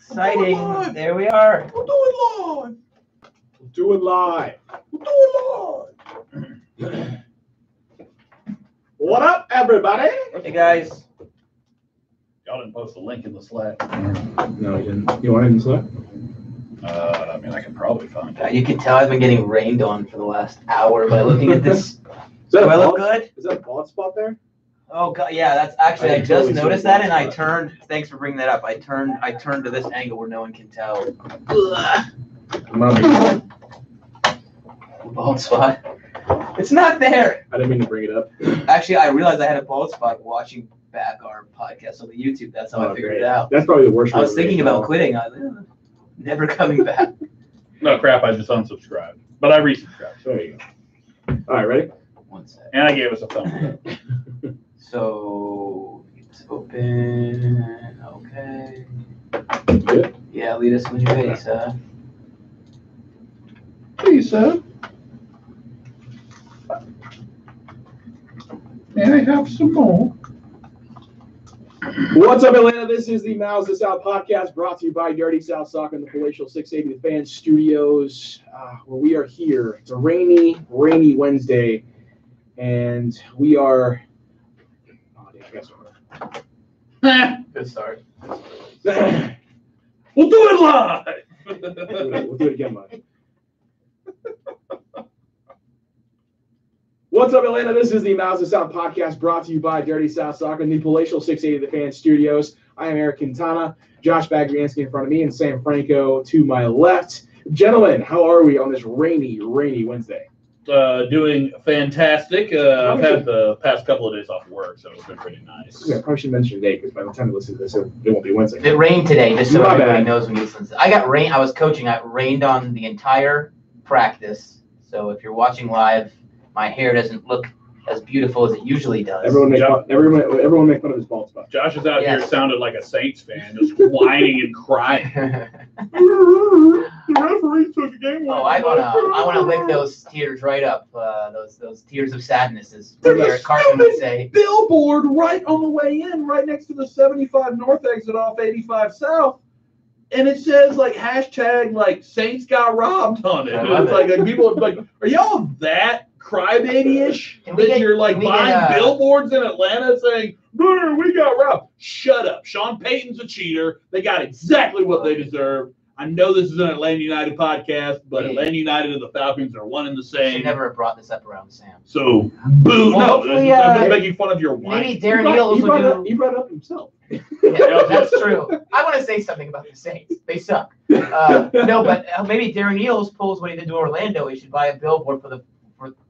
Exciting. There we are. We'll do it live. We'll do it live. We'll do it live. What up, everybody? Hey, guys. Y'all didn't post a link in the Slack. No, you didn't. You want it in Slack? I mean, I can probably find it. You can tell I've been getting rained on for the last hour by looking at this. Do I look good? Is that a bald spot there? Oh god, yeah, that's actually I just totally noticed see that, the and I spot. turned. Thanks for bringing that up. I turned to this angle where no one can tell. Bald spot. It's not there. I didn't mean to bring it up. Actually, I realized I had a bald spot watching back our podcast on the YouTube. That's how I figured great. it out. That's probably the worst. I was thinking about quitting. I was like, never coming back. No crap, I just unsubscribed. But I resubscribed. There you go. All right, ready? One sec. And I gave us a thumbs up. So it's open. Okay. Good. Yeah, lead us when you're ready, sir. Please, sir. May I have some more? What's up, Atlanta? This is the MOTS Podcast brought to you by Dirty South Soccer and the Palatial 680 The Fan Studios, where we are here. It's a rainy Wednesday, and we are. Oh, damn, I guess Good start. We'll do it live. we'll do it again, Mike. What's up, Atlanta? This is the MOTS Podcast brought to you by Dirty South Soccer and the Palatial 680 The Fan Studios. I am Eric Quintana, Josh Bagriansky in front of me, and Sam Franco to my left. Gentlemen, how are we on this rainy Wednesday? Doing fantastic. I've had the past couple of days off work, so it's been pretty nice. Yeah, I probably should mention today because by the time you listen to this, it won't be Wednesday. It rained today, just so My everybody bad. knows when you listen to this. I got rain. I was coaching. I rained on the entire practice. So if you're watching live, my hair doesn't look as beautiful as it usually does. Everyone make fun of his bald spot. Josh is out Yes. here sounded like a Saints fan, just whining and crying. The referee took the game away. Oh, I wanna lick those tears right up. Those tears of sadness, as There's a Eric Carson would say. billboard right on the way in, right next to the 75 North exit off 85 South. And it says like hashtag like Saints got robbed on it. I And love it's like people are like, are y'all that crybaby-ish Can we that get- you're like can we buying get, billboards in Atlanta saying, we got robbed? Shut up. Sean Payton's a cheater. They got exactly what they deserve. I know this is an Atlanta United podcast, but Yeah. Atlanta United and the Falcons are one and the Should same. never have brought this up around Sam. So, boo. Well, No, hopefully, I'm just making fun of your Maybe whine. Darren Eales will do. He brought it up himself. Yeah, that's true. I want to say something about the Saints. They suck. No, but maybe Darren Eales pulls what he did to Orlando. He should buy a billboard for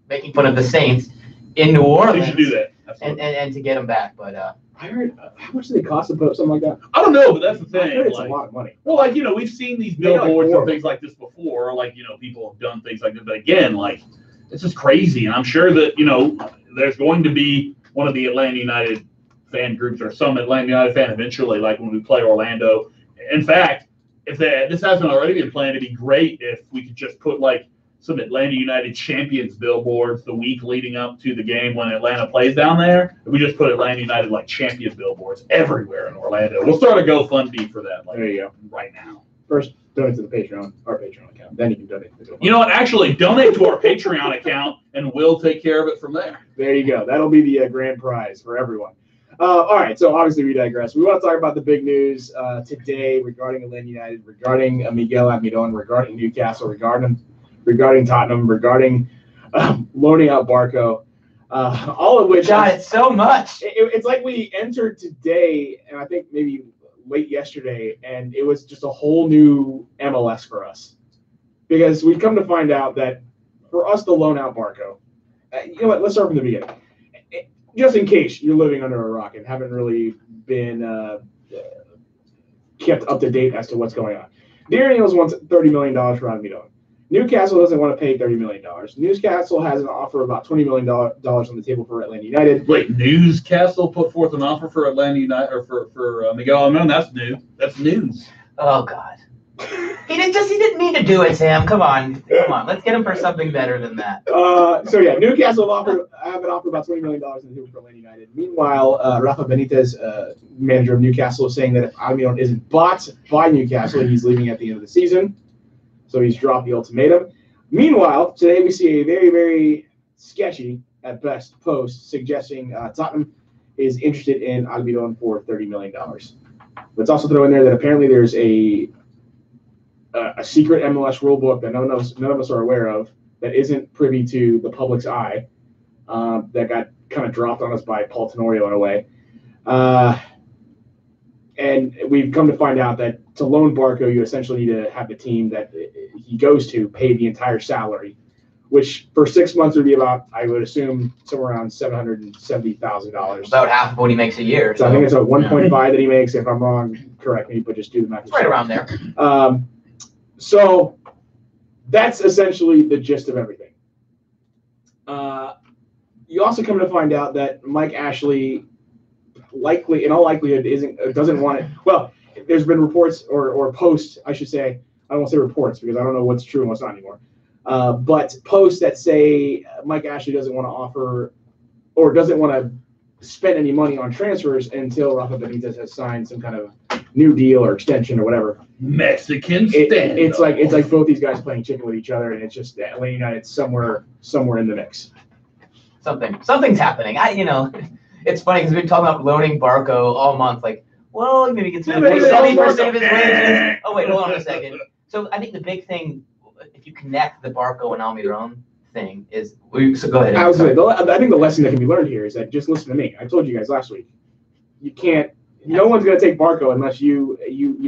making fun of the Saints in New Orleans. You should do that. And to get them back. But I heard, how much did it cost to put up something like that? I don't know, but that's the I heard thing. it's Like, a lot of money. well, like, we've seen these They're like billboards and horrible. things like this before. Like, people have done things like this. But again, like, it's just crazy. And I'm sure that, there's going to be one of the Atlanta United fan groups or some Atlanta United fan eventually, like when we play Orlando. In fact, if this hasn't already been planned, it'd be great if we could just put, like, some Atlanta United champions billboards the week leading up to the game when Atlanta plays down there. We just put Atlanta United like champion billboards everywhere in Orlando. We'll start a GoFundMe for that There you go. right now. First, donate to the Patreon, our Patreon account. Then you can donate to the You know what? Actually, donate to our Patreon account and we'll take care of it from there. There you go. That'll be the grand prize for everyone. All right, so obviously we digress. We want to talk about the big news today regarding Atlanta United, regarding Miguel Almiron, regarding Newcastle, regarding Tottenham, regarding loaning out Barco, all of which. God, it's so much. It's like we entered today, and I think maybe late yesterday, and it was just a whole new MLS for us. Because we come to find out that for us to loan out Barco, you know what, let's start from the beginning. Just in case you're living under a rock and haven't really been kept up to date as to what's going on. Darren Eales wants $30 million for Almiron. Newcastle doesn't want to pay $30 million. Newcastle has an offer of about $20 million on the table for Atlanta United. Wait, Newscastle put forth an offer for Atlanta United or for Miguel Almiron? That's new. That's news. Oh God. He didn't mean to do it, Sam. Come on. Let's get him for something better than that. So yeah, Newcastle have an offer about $20 million in the table for Atlanta United. Meanwhile, Rafa Benitez, manager of Newcastle, is saying that if Almiron isn't bought by Newcastle, he's leaving at the end of the season. So he's dropped the ultimatum. Meanwhile, today we see a very, very sketchy, at best, post suggesting Tottenham is interested in Almiron for $30 million. Let's also throw in there that apparently there's a secret MLS rulebook that none of us are aware of that isn't privy to the public's eye, that got kind of dropped on us by Paul Tenorio in a way. And we've come to find out that to loan Barco, you essentially need to have the team that he goes to pay the entire salary, which for 6 months would be about, I would assume, somewhere around $770,000. About half of what he makes a year. So I think it's a 1.5 that he makes. If I'm wrong, correct me, but just do the math. It's right around there. So that's essentially the gist of everything. You also come to find out that Mike Ashley in all likelihood, doesn't want it. Well, there's been reports or posts, I should say. I don't want to say reports because I don't know what's true and what's not anymore. But posts that say Mike Ashley doesn't want to offer or doesn't want to spend any money on transfers until Rafa Benitez has signed some kind of new deal or extension or whatever. Mexican standoff. It's like both these guys playing chicken with each other, and it's just Atlanta United somewhere in the mix. Something's happening. It's funny because we've been talking about loaning Barco all month. Like, well, maybe he gets 70% of his wages. Oh wait, hold on a second. So I think the big thing, if you connect the Barco and Almiron thing, is so go ahead. I think the lesson that can be learned here is that just listen to me. I told you guys last week. You can't. No one's going to take Barco unless you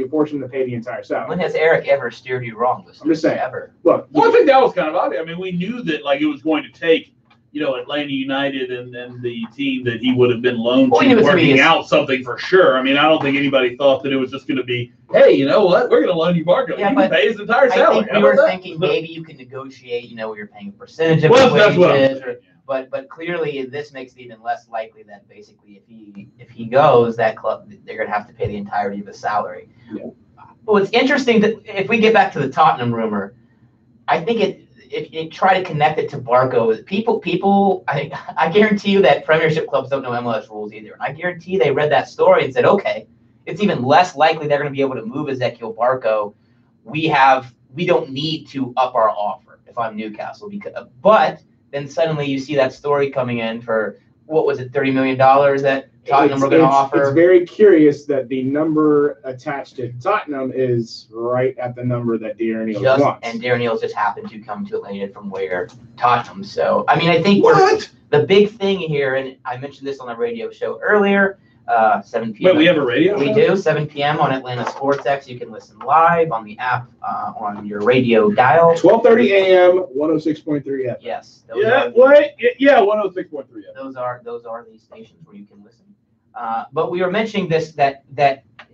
force him to pay the entire salary. When has Eric ever steered you wrong? I'm just saying. Ever. Look, well, I think that was kind of obvious. I mean, we knew that it was going to take Atlanta United and then the team that he would have been loaned to working out something for sure. I mean, I don't think anybody thought that it was just going to be, hey, you know what? We're going to loan you Barco. Yeah, you can pay his entire salary. I think we were thinking maybe you can negotiate, where you're paying a percentage of his wages. But clearly this makes it even less likely that basically if he goes, that club, they're going to have to pay the entirety of his salary. Yeah. Well, it's interesting that if we get back to the Tottenham rumor, I think if you try to connect it to Barco, people, I guarantee you that Premiership clubs don't know MLS rules either. And I guarantee they read that story and said, okay, it's even less likely they're going to be able to move Ezequiel Barco. We don't need to up our offer if I'm Newcastle, but then suddenly you see that story coming in for, what was it, $30 million that Tottenham were going to offer? It's very curious that the number attached to Tottenham is right at the number that Darren Eales wants. And Darren Eales just happened to come to Atlanta from where Tottenham. So, I mean, I think the big thing here, and I mentioned this on the radio show earlier, 7 p.m. Wait, we have a radio show? We do, 7 p.m. on Atlanta Sports X. You can listen live on the app, on your radio dial. 12:30 a.m., 106.3 FM. Yes. Yeah, what? Yeah, 106.3 FM. Those are the stations where you can listen. But we were mentioning this, that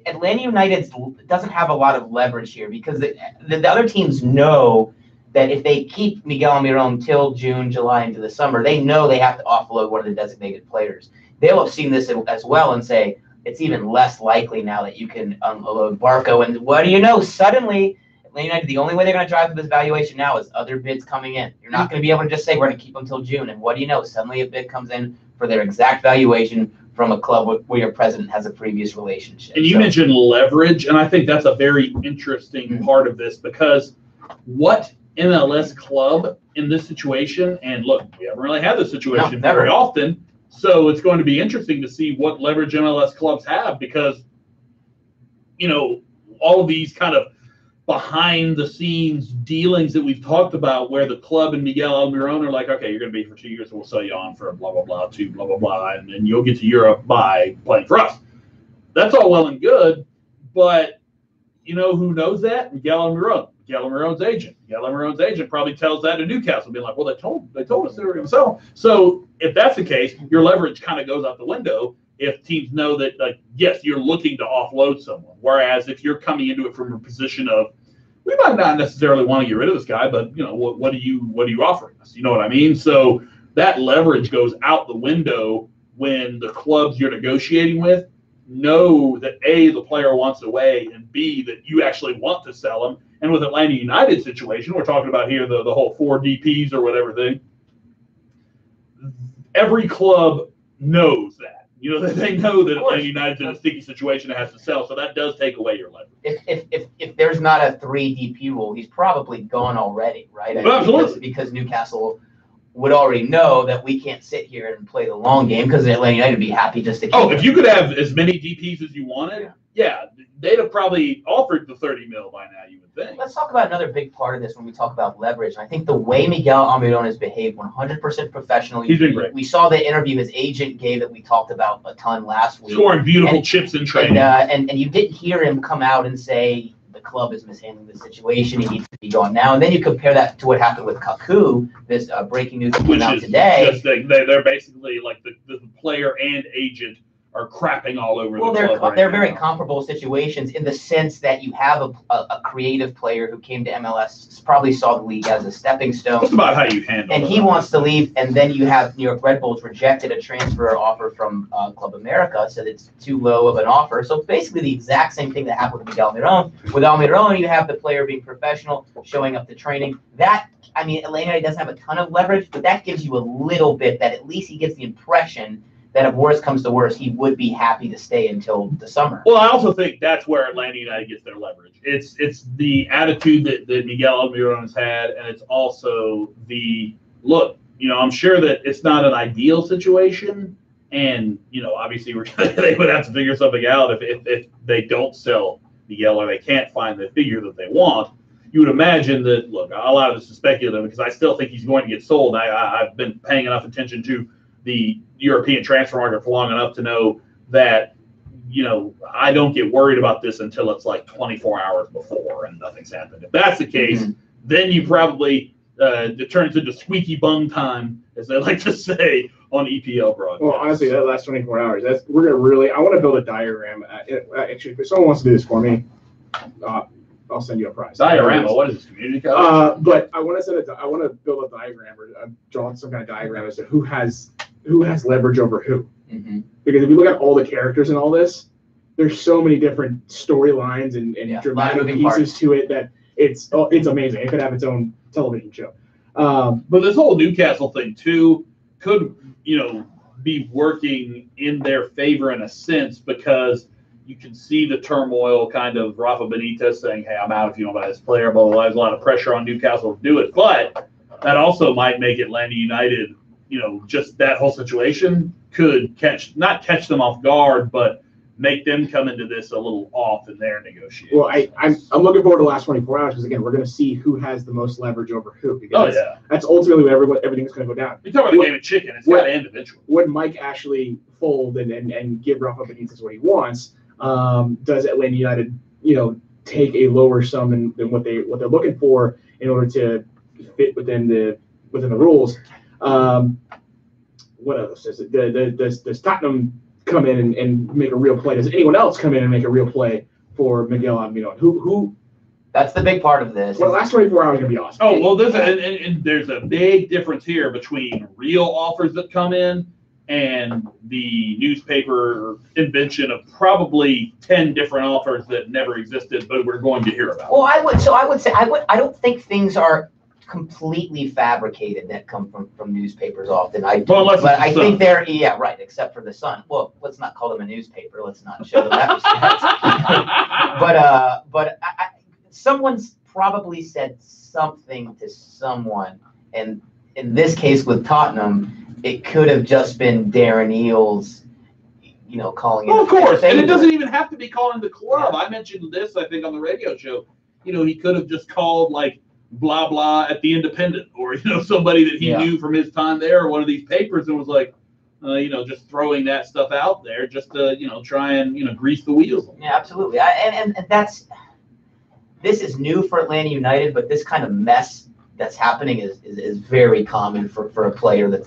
Atlanta United doesn't have a lot of leverage here because the other teams know that if they keep Miguel Almiron till June, July, into the summer, they know they have to offload one of the designated players. They'll have seen this as well and say, it's even less likely now that you can unload Barco. And what do you know? Suddenly, Atlanta United, the only way they're going to drive through this valuation now is other bids coming in. You're not going to be able to just say, we're going to keep them till June. And what do you know? Suddenly a bid comes in for their exact valuation from a club where your president has a previous relationship. And you mentioned leverage, and I think that's a very interesting part of this because what MLS club in this situation, and look, we haven't really had this situation very often, so it's going to be interesting to see what leverage MLS clubs have because, all of these kind of behind the scenes dealings that we've talked about where the club and Miguel Almiron are like, okay, you're going to be for 2 years and we'll sell you on for blah, blah, blah, to blah, blah, blah, and then you'll get to Europe by playing for us. That's all well and good, but who knows that? Miguel Almiron. Miguel Almiron's agent. Miguel Almiron's agent probably tells that to Newcastle, being like, well, they told us they were going to sell him. So if that's the case, your leverage kind of goes out the window if teams know that, yes, you're looking to offload someone. Whereas if you're coming into it from a position of, we might not necessarily want to get rid of this guy, but what are you offering us? You know what I mean? So that leverage goes out the window when the clubs you're negotiating with know that A, the player wants away, and B, that you actually want to sell him. And with Atlanta United situation, we're talking about here the whole 4 DPs or whatever thing. Every club knows that. They know that Atlanta United's in a sticky situation and has to sell, so that does take away your leverage. If there's not a 3 DP rule, he's probably gone already, right? Absolutely. Because Newcastle would already know that we can't sit here and play the long game because Atlanta United would be happy just to keep him. If you could have as many DPs as you wanted, yeah, they'd have probably offered the 30 mil by now, you would think. Let's talk about another big part of this when we talk about leverage. And I think the way Miguel Almiron has behaved 100% professionally. He's been great. We saw the interview his agent gave that we talked about a ton last week. Scoring beautiful chips in training. And you didn't hear him come out and say the club is mishandling the situation. He needs to be gone now. And then you compare that to what happened with Kaku, this breaking news that came out today. Just they're basically like the player and agent are crapping all over the club. They're very comparable situations in the sense that you have a creative player who came to MLS, probably saw the league as a stepping stone. That's about how you handle it. And he wants to leave, and then you have New York Red Bulls rejected a transfer offer from Club America, said it's too low of an offer. So basically the exact same thing that happened with Miguel Almiron. With Almiron, you have the player being professional, showing up to training. Atlanta doesn't have a ton of leverage, but that gives you a little bit that at least he gets the impression that if worse comes to worse, he would be happy to stay until the summer. Well, I also think that's where Atlanta United gets their leverage. It's the attitude that Miguel Almiron has had, and it's also the look. I'm sure that it's not an ideal situation, and obviously they would have to figure something out if they don't sell Miguel or they can't find the figure that they want. You would imagine that. Look, a lot of this is speculative because I still think he's going to get sold. I've been paying enough attention to the European transfer market for long enough to know that, I don't get worried about this until it's like 24 hours before and nothing's happened. If that's the case, then you probably it turns into squeaky bum time, as they like to say on EPL broadcast. Well, honestly, that last 24 hours, I want to build a diagram. Actually, if someone wants to do this for me, I'll send you a prize. Diorama, what is this, community college? But I want to build a diagram or draw some kind of diagram as to who has leverage over who. Mm-hmm. Because if you look at all the characters in all this, there's so many different storylines and dramatic pieces to it that it's amazing. It could have its own television show. But this whole Newcastle thing too could be working in their favor in a sense because you can see the turmoil, kind of Rafa Benitez saying, "Hey, I'm out if you don't buy this player." Blah, blah, blah. There's a lot of pressure on Newcastle to do it, but that also might make Atlanta United, just that whole situation could not catch them off guard, but make them come into this a little off in their negotiations. Well, I'm looking forward to the last 24 hours because, again, we're going to see who has the most leverage over who. Because that's ultimately what everything's going to go down. You talk about the game of chicken. It's got to end eventually. Would Mike actually fold and give Rafa Benitez what he wants? Does Atlanta United, take a lower sum than what they're looking for in order to fit within the rules? What else is it? Does Tottenham come in and make a real play? Does anyone else come in and make a real play for Miguel Almiron? Who? That's the big part of this. Well, the last 24 hours are going to be awesome. Oh, well, there's a big difference here between real offers that come in and the newspaper invention of probably 10 different offers that never existed, but we're going to hear about. Well, I would say I don't think things are completely fabricated that come from newspapers often. I think they're right, except for the Sun. Well, let's not call them a newspaper. Let's not show them that respect. but someone's probably said something to someone, and in this case with Tottenham, it could have just been Darren Eales, calling it. Well, of course, and it doesn't even have to be calling the club. I mentioned this, I think, on the radio show. He could have just called like blah blah at the Independent, or somebody that he knew from his time there, or one of these papers, and was like, just throwing that stuff out there just to try and grease the wheels. Yeah, absolutely. And this is new for Atlanta United, but this kind of mess that's happening is very common for a player that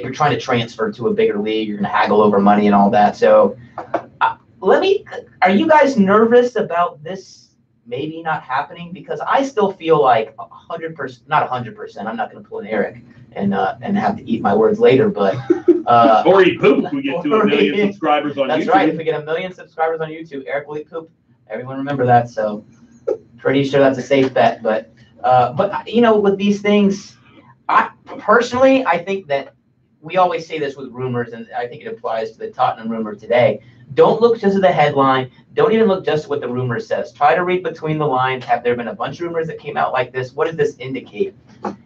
you're trying to transfer to a bigger league. You're going to haggle over money and all that. So are you guys nervous about this maybe not happening, because I still feel like 100%, not 100%. I'm not going to pull an Eric and have to eat my words later, but or eat poop if we get to 1 million subscribers on YouTube. That's right. If we get 1 million subscribers on YouTube, Eric will eat poop. Everyone remember that. So pretty sure that's a safe bet. But with these things, I think that we always say this with rumors, and I think it applies to the Tottenham rumor today. Don't look just at the headline. Don't even look just at what the rumor says. Try to read between the lines. Have there been a bunch of rumors that came out like this? What does this indicate?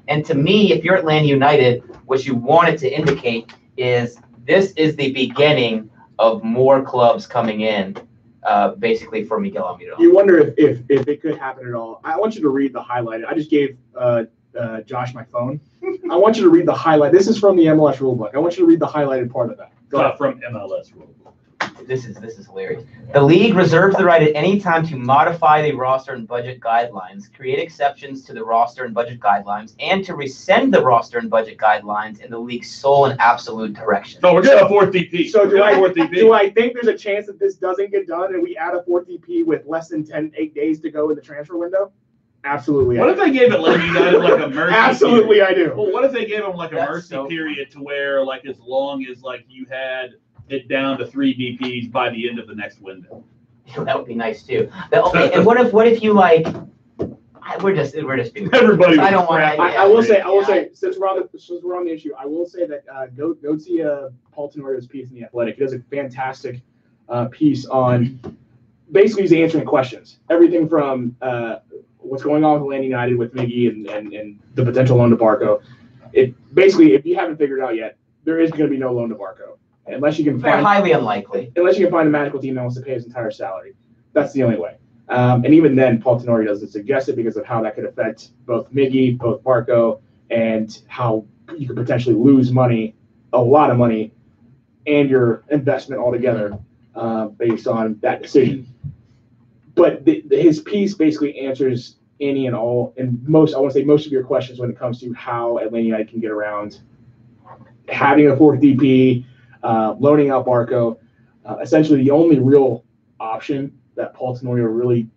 And to me, if you're Atlanta United, what you want it to indicate is this is the beginning of more clubs coming in, basically for Miguel Almiron. You wonder if it could happen at all. I want you to read the highlight. I just gave Josh my phone. I want you to read the highlight. This is from the MLS rulebook. I want you to read the highlighted part of that. From MLS rulebook. This is hilarious. The league reserves the right at any time to modify the roster and budget guidelines, create exceptions to the roster and budget guidelines, and to rescind the roster and budget guidelines in the league's sole and absolute direction. So we're getting a fourth DP. So do I think there's a chance that this doesn't get done and we add a fourth DP with less than 8 days to go in the transfer window? Absolutely. What if they gave Atlanta United like a mercy? Absolutely, period? I do. Well, what if they gave them like a mercy period to where, like, as long as like you had it down to 3 DPs by the end of the next window? That would be nice too. Okay, and what if you like? We're just being. Everybody. I don't want. I will say, since we're on the issue, I will say that go see Paul Tenorio's piece in the Athletic. He does a fantastic piece on basically he's answering questions, everything from what's going on with Atlanta United with Miggy and the potential loan to Barco. It basically, if you haven't figured it out yet, there is going to be no loan to Barco unless you can find highly unlikely. Unless you can find a magical team that wants to pay his entire salary. That's the only way. And even then, Paul Tenorio doesn't suggest it because of how that could affect both Miggy, both Barco, and how you could potentially lose money, a lot of money, and your investment altogether based on that decision. But his piece basically answers any and all, and most of your questions when it comes to how Atlanta United can get around having a fourth DP, loaning out Barco. Essentially, the only real option that Paul Tenorio really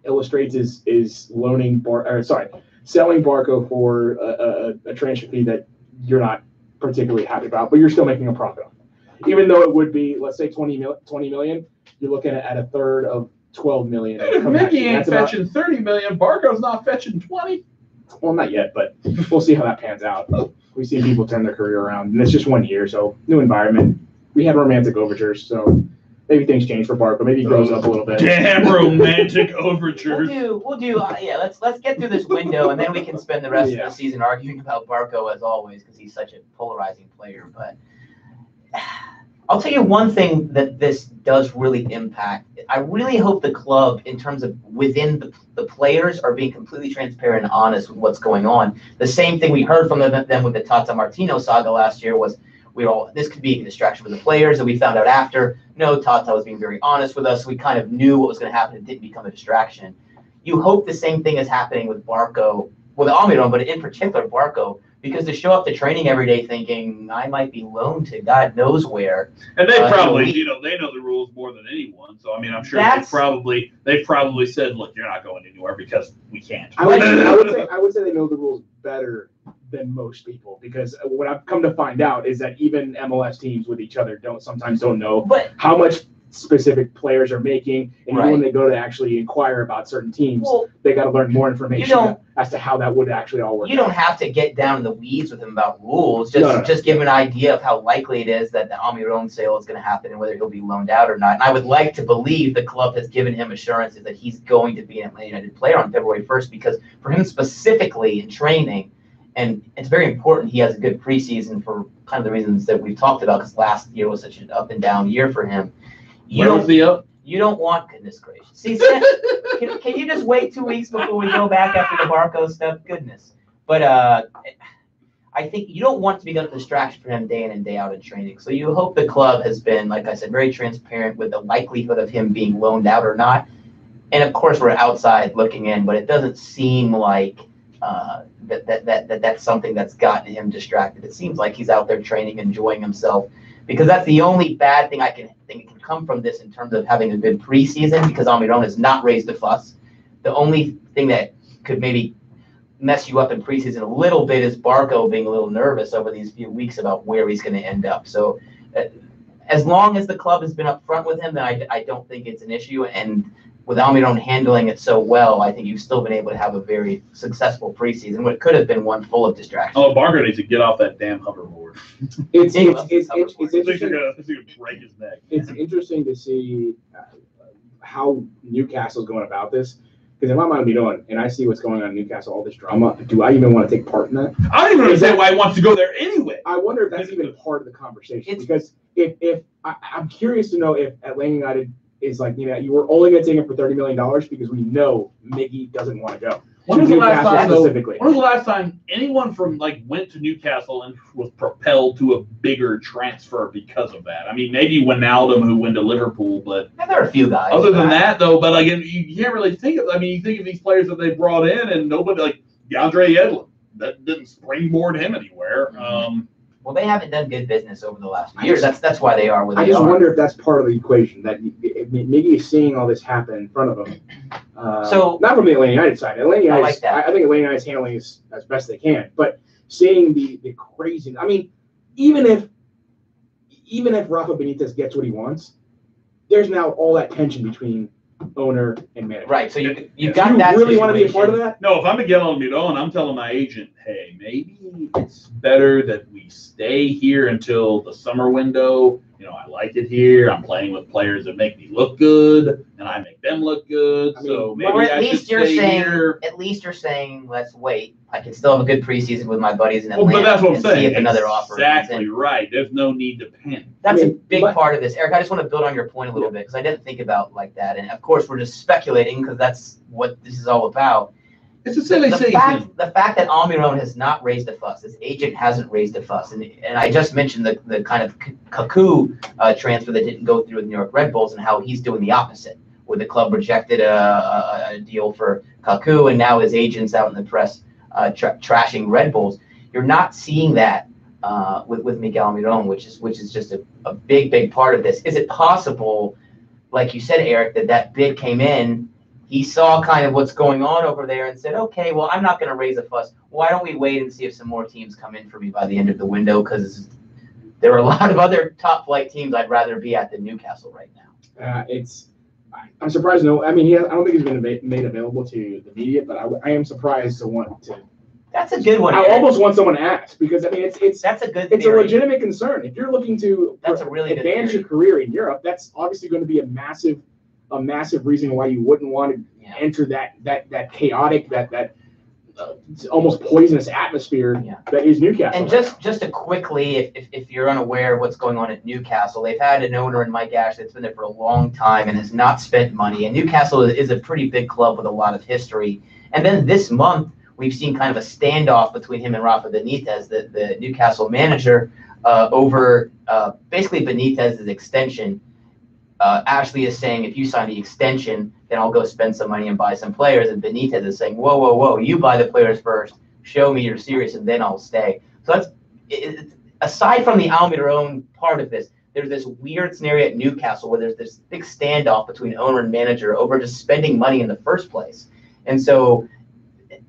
illustrates is selling Barco for a transfer fee that you're not particularly happy about, but you're still making a profit on. Even though it would be, let's say, 20 million, you're looking at a third of 12 million. If Miggy ain't fetching 30 million, Barco's not fetching 20. Well, not yet, but we'll see how that pans out. We've seen people turn their career around, and it's just 1 year, so new environment. We had romantic overtures, so maybe things change for Barco. Maybe he grows up a little bit. Damn romantic overtures. We'll do. Let's get through this window, and then we can spend the rest of the season arguing about Barco as always, because he's such a polarizing player. But I'll tell you one thing that this does really impact. I really hope the club, in terms of within the players, are being completely transparent and honest with what's going on. The same thing we heard from them with the Tata Martino saga last year was, this could be a distraction for the players, and we found out after, no, Tata was being very honest with us. We kind of knew what was going to happen. It didn't become a distraction. You hope the same thing is happening with Barco, with Almiron, but in particular Barco, because to show up to training every day thinking I might be loaned to God knows where. And they probably, they know the rules more than anyone. So I mean, I'm sure they've probably said, look, you're not going anywhere because we can't. I would say they know the rules better than most people, because what I've come to find out is that even MLS teams with each other sometimes don't know how much specific players are making, and even when they go to actually inquire about certain teams, they got to learn more information as to how that would actually all work. You don't have to get down in the weeds with him about rules. Just give an idea of how likely it is that the Almiron sale is going to happen and whether he'll be loaned out or not. And I would like to believe the club has given him assurances that he's going to be an Atlanta United player on February 1st, because for him specifically in training, and it's very important he has a good preseason for kind of the reasons that we've talked about, because last year was such an up and down year for him. You don't want, goodness gracious. See, can you just wait 2 weeks before we go back after the Barco stuff? Goodness. But I think you don't want to become a distraction for him day in and day out in training. So you hope the club has been, like I said, very transparent with the likelihood of him being loaned out or not. And of course, we're outside looking in, but it doesn't seem like that's something that's gotten him distracted. It seems like he's out there training, enjoying himself. Because that's the only bad thing I can think can come from this in terms of having a good preseason, because Almiron has not raised a fuss. The only thing that could maybe mess you up in preseason a little bit is Barco being a little nervous over these few weeks about where he's going to end up. So as long as the club has been upfront with him, then I don't think it's an issue. And with Almiron handling it so well, I think you've still been able to have a very successful preseason, what could have been one full of distractions. Oh, Barker needs to get off that damn hoverboard. It's He's interesting. gonna break his neck. It's interesting to see how Newcastle's going about this. Because in my mind, and I see what's going on in Newcastle, all this drama. Do I even want to take part in that? I don't even understand why he wants to go there anyway. I wonder if that's even part of the conversation. Because if I'm curious to know if Atlanta United is like, you were only going to take him for $30 million because we know Miggy doesn't want to go. When was the last time anyone from went to Newcastle and was propelled to a bigger transfer because of that? I mean, maybe Wijnaldum, who went to Liverpool, but there are a few guys. Other than that, though, but again, you can't really think of. I mean, you think of these players that they brought in, and nobody like DeAndre Edlin that didn't springboard him anywhere. Well, they haven't done good business over the last few years. That's why they are where they are. I just wonder if that's part of the equation, that Miggy is seeing all this happen in front of him. So not from the Atlanta United side. Atlanta United, I think Atlanta United's handling is as best they can. But seeing the crazy, I mean, even if Rafa Benitez gets what he wants, there's now all that tension between owner and manager. Right. So you got that. You really want to be a part of that? No. If I'm Miguel Almiron, I'm telling my agent, hey, maybe it's better that we stay here until the summer window. I like it here. I'm playing with players that make me look good, and I make them look good. So maybe at least you're saying, let's wait. I can still have a good preseason with my buddies in Atlanta. But that's what I'm saying. See if another offer exactly right. There's no need to pin. That's a big part of this, Eric. I just want to build on your point a little bit because I didn't think about like that. And of course, we're just speculating because that's what this is all about. It's the same the fact that Almiron has not raised a fuss, his agent hasn't raised a fuss, and I just mentioned the kind of Kaku transfer that didn't go through with New York Red Bulls and how he's doing the opposite, where the club rejected a deal for Kaku, and now his agent's out in the press trashing Red Bulls. You're not seeing that with Miguel Almiron, which is just a big part of this. Is it possible, like you said, Eric, that bid came in? He saw kind of what's going on over there and said, okay, well, I'm not going to raise a fuss. Why don't we wait and see if some more teams come in for me by the end of the window? Because there are a lot of other top flight teams I'd rather be at than Newcastle right now. I'm surprised. No, I mean, I don't think he's been made available to the media, but I am surprised to want to. That's a good one. I almost want someone to ask because I mean, that's a good. It's a legitimate concern. If you're looking to advance your career in Europe, that's obviously going to be a massive reason why you wouldn't want to enter that chaotic, that almost poisonous atmosphere that is Newcastle. And just to quickly, if you're unaware of what's going on at Newcastle, they've had an owner in Mike Ashley that's been there for a long time and has not spent money. And Newcastle is a pretty big club with a lot of history. And then this month, we've seen kind of a standoff between him and Rafa Benitez, the Newcastle manager, over basically Benitez's extension. Ashley is saying, if you sign the extension, then I'll go spend some money and buy some players. And Benitez is saying, whoa, you buy the players first, show me you're serious, and then I'll stay. So that's aside from the Almiron part of this, there's this weird scenario at Newcastle where there's this big standoff between owner and manager over just spending money in the first place. And so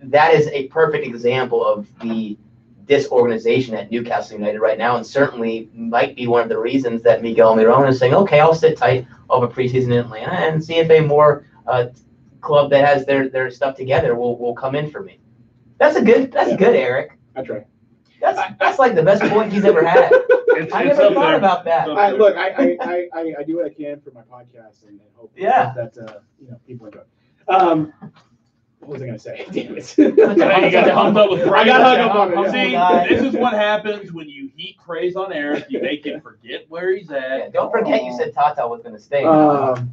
that is a perfect example of the disorganization at Newcastle United right now, and certainly might be one of the reasons that Miguel Almiron is saying, okay, I'll sit tight over preseason in Atlanta and see if a more club that has their stuff together will come in for me. That's good, Eric. I try. That's like the best point he's ever had. I never thought about that. I do what I can for my podcast and hope that people enjoy. What was I going to say? Damn it. You got hung up with praise. I got hung up on it. See, this is what happens when you heap praise on Eric. You make him forget where he's at. Yeah, don't forget you said Tata was going to stay.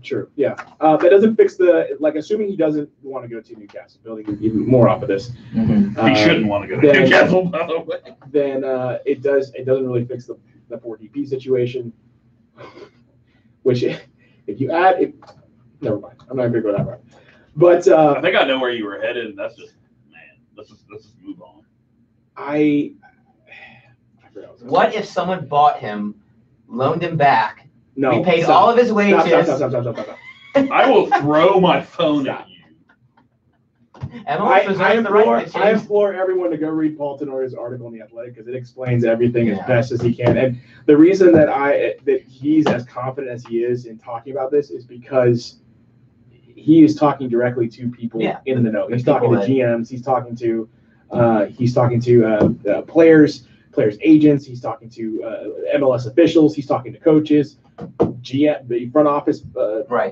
True. Yeah. That doesn't fix assuming he doesn't want to go to Newcastle, building even more off of this. Mm-hmm. He shouldn't want to go to Newcastle, by the way. Then it doesn't really fix the 4DP situation, which if you add it, never mind. I'm not going to go that far. But I think I know where you were headed, and that's just let's just move on. I what if someone bought him, loaned him back? No, we paid all of his wages. Stop. I will throw my phone at you. MLS reserves the right to change. I implore everyone to go read Paul Tenore's article in The Athletic because it explains everything as best as he can. And the reason that he's as confident as he is in talking about this is because he is talking directly to people in the know. He's talking to GMs. He's talking to players, agents. He's talking to MLS officials. He's talking to coaches, GM, the front office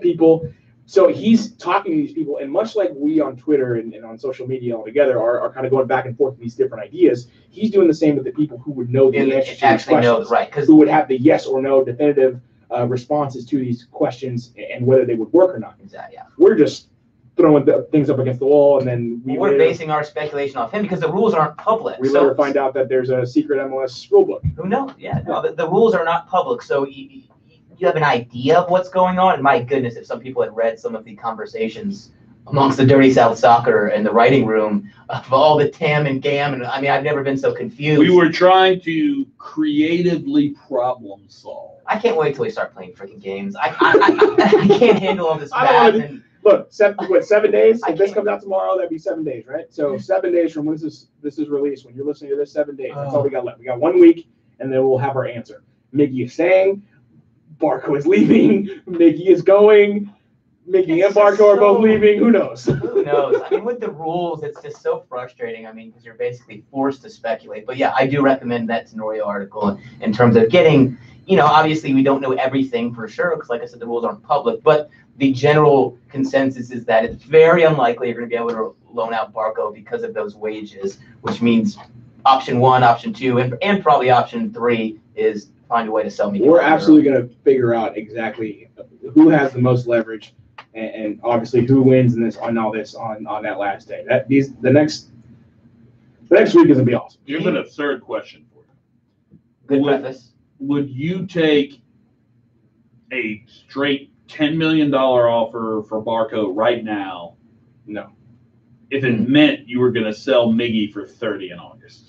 people. So he's talking to these people, and much like we on Twitter and on social media altogether are kind of going back and forth with these different ideas, he's doing the same with the people who would know the answers to these questions, who would have the yes or no definitive responses to these questions and whether they would work or not. Exactly. Yeah. We're just throwing things up against the wall, and then we're basing our speculation off him because the rules aren't public. We later find out that there's a secret MLS rule book. Who knows? Yeah, no, the rules are not public, so you have an idea of what's going on. And my goodness, if some people had read some of the conversations amongst the Dirty South Soccer and the writing room of all the TAM and GAM, and I mean, I've never been so confused. We were trying to creatively problem solve. I can't wait till we start playing freaking games. I can't handle all this math. Look, 7 days? If this comes out tomorrow, that'd be 7 days, right? So 7 days from when this is released, when you're listening to this, 7 days. That's all we got left. We got 1 week, and then we'll have our answer. Miggy is staying. Barco is leaving. Miggy is going. Miggy and Barco are both leaving. Who knows? Who knows? I mean, with the rules, it's just so frustrating. I mean, because you're basically forced to speculate. But yeah, I do recommend that Tenorio article in terms of getting, obviously we don't know everything for sure because, like I said, the rules aren't public. But the general consensus is that it's very unlikely you're going to be able to loan out Barco because of those wages, which means option 1, option 2, and probably option 3 is find a way to sell me. We're absolutely going to figure out exactly who has the most leverage and obviously who wins in this on that last day. The next week is going to be awesome. Here's an absurd question for you. Good preface. Would you take a straight $10 million offer for Barco right now? No. If it meant you were going to sell Miggy for 30 in August.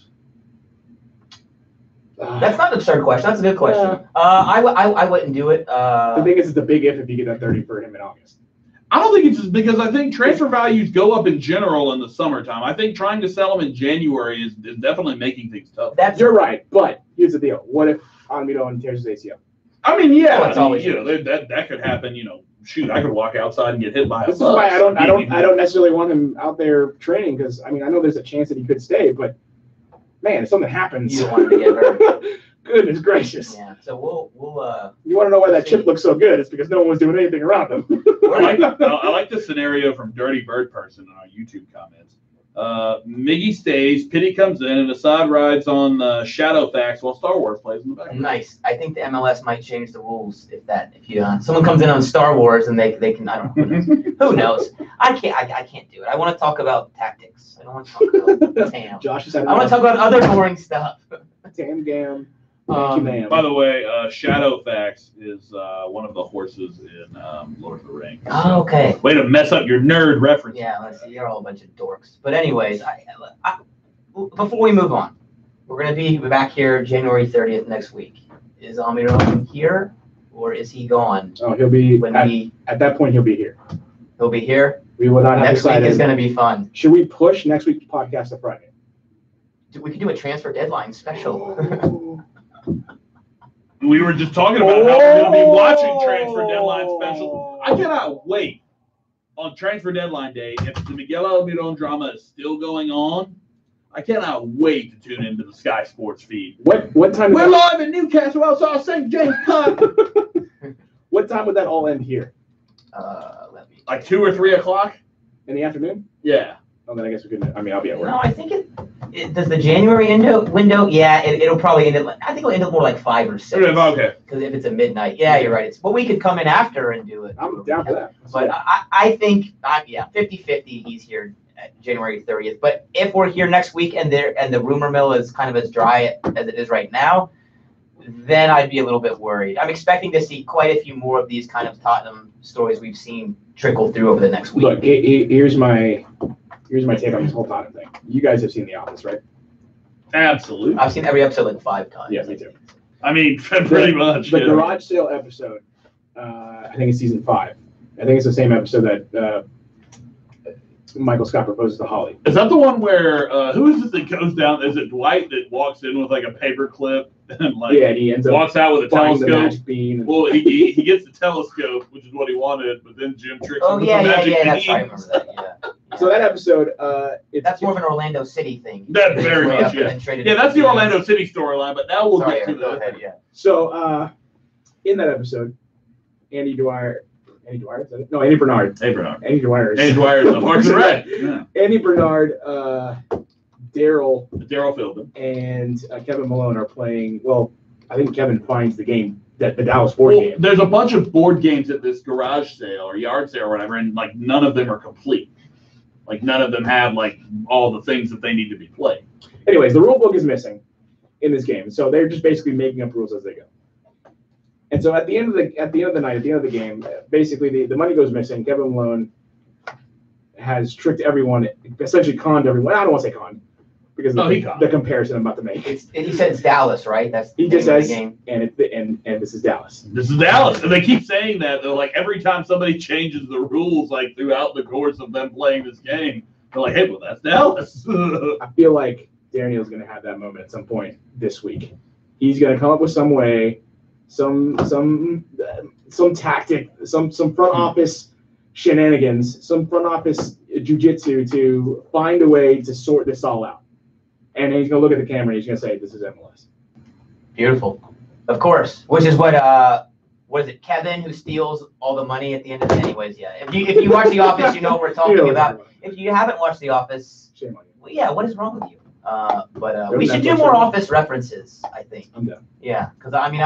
That's not an absurd question. That's a good question. I wouldn't do it. The thing is, it's a big if you get that 30 for him in August. I don't think it's just because I think transfer values go up in general in the summertime. I think trying to sell them in January is definitely making things tough. You're right, but here's the deal. What if Almiron tears his ACL? I mean, that could happen. Shoot, I could walk outside and get hit by a bus. This is why I don't necessarily want him out there training because I know there's a chance that he could stay, but man, if something happens, you don't want him to get hurt. Goodness gracious. Yeah. So we'll. You want to know why that chip looks so good? It's because no one was doing anything around him. I like the scenario from Dirty Bird Person in our YouTube comments. Miggy stays, Pity comes in, and Assad rides on Shadowfax while Star Wars plays in the background. Nice. I think the MLS might change the rules if someone comes in on Star Wars and they can. I don't know. Who knows? I can't do it. I want to talk about tactics. I don't want to talk about TAM. I want to talk about other boring stuff. TAM Gam. By the way, Shadowfax is one of the horses in Lord of the Rings. Oh, okay. Way to mess up your nerd reference. Yeah, let's see. You're all a bunch of dorks. But anyways, before we move on, we're going to be back here January 30th next week. Is Almiron here, or is he gone? Oh, he'll be at that point. He'll be here. He'll be here. We will not have next week is going to be fun. Should we push next week's podcast to Friday? We could do a transfer deadline special. We were just talking about how we're going to be watching Transfer Deadline special. I cannot wait on Transfer Deadline Day. If the Miguel Almiron drama is still going on, I cannot wait to tune into the Sky Sports feed. What time? We're live in Newcastle, outside St. James Park. What time would that all end here? Like 2 or 3 o'clock in the afternoon. Yeah. Oh, then I guess we could. I'll be at work. No, I think it does the January window. Yeah, it'll probably end at. I think it'll end up more like 5 or 6. Okay. Because if it's a midnight, yeah, you're right. But we could come in after and do it. I'm down for that. But I think 50-50. He's here January 30th. But if we're here next week and the rumor mill is kind of as dry as it is right now, then I'd be a little bit worried. I'm expecting to see quite a few more of these kind of Tottenham stories we've seen trickle through over the next week. Look, here's my take on this whole Tottenham thing. You guys have seen The Office, right? Absolutely. I've seen every episode like 5 times. Yeah, me too. I mean, pretty much. The garage sale episode, I think it's season 5. I think it's the same episode that Michael Scott proposes to Holly. Is that the one where who is it that goes down? Is it Dwight that walks in with like a paper clip and like Yeah, and he ends up walks out with a buying the telescope? magic bean. Well, he gets the telescope, which is what he wanted, but then Jim tricks him with the magic bean. That's right. I remember that. Yeah. So that episode, That's more of an Orlando City thing. That's very much, yeah. Yeah, that's the Orlando City storyline, but now we'll get to go ahead, yeah. So in that episode, Andy Dwyer, is that it? No, Andy Bernard. Andy Dwyer is the Parks and Rec. Yeah. Andy Bernard, Daryl Philbin, and Kevin Malone are playing. Well, I think Kevin finds the game, the Dallas board game. There's a bunch of board games at this garage sale or yard sale or whatever, and like none of them are complete. Like none of them have like all the things that they need to be played. Anyways, the rule book is missing in this game, so they're just basically making up rules as they go. And so at the end of the game, basically the money goes missing. Kevin Malone has tricked everyone, essentially conned everyone. I don't want to say conned because the comparison I'm about to make. He said it's Dallas, right? That's he just says, and this is Dallas. This is Dallas, and they keep saying that. They're like every time somebody changes the rules, like throughout the course of them playing this game, they're like, "Hey, well, that's Dallas." I feel like Daniel's going to have that moment at some point this week. He's going to come up with some way. Some tactic, some front office shenanigans, some front office jujitsu to find a way to sort this all out. And he's gonna look at the camera and he's gonna say, "This is MLS." Beautiful, of course. Which is what is it? Kevin who steals all the money at the end of it. Anyways, yeah. If you watch The Office, you know what we're talking about. If you haven't watched The Office, shame on you. Well, yeah, what is wrong with you? But we should do more Office references. I think. I'm done. Yeah, because I mean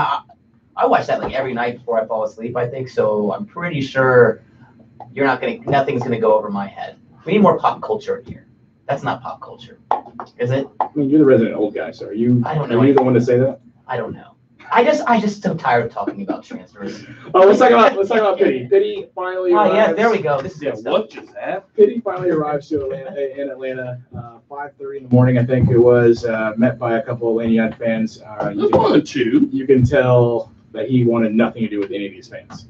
I watch that like every night before I fall asleep, I think. So I'm pretty sure nothing's gonna go over my head. We need more pop culture in here. That's not pop culture, is it? I mean, you're the resident old guy, so are you? I don't know. Are you the one to say that? I don't know. I just so tired of talking about transfers. Oh, let's talk about Pity. Pity finally arrives. Oh yeah, there we go. This is good stuff. What just happened? Pity finally arrives to Atlanta, 5:30 in the morning, I think it was. Met by a couple of Atlanta United fans. You can tell that he wanted nothing to do with any of these fans.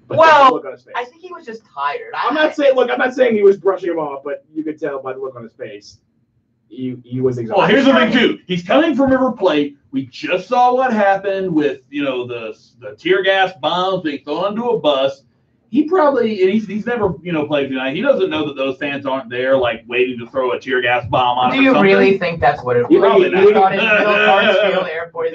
But well, I think he was just tired. I'm not saying he was brushing him off, but you could tell by the look on his face, he was exhausted. Well, here's the thing too. He's coming from River Plate. We just saw what happened with the tear gas bombs being thrown onto a bus. He probably, and he's never played tonight. He doesn't know that those fans aren't there like waiting to throw a tear gas bomb on him. Do you really think that's what it was? Probably not. You thought in Hartsfield Airport.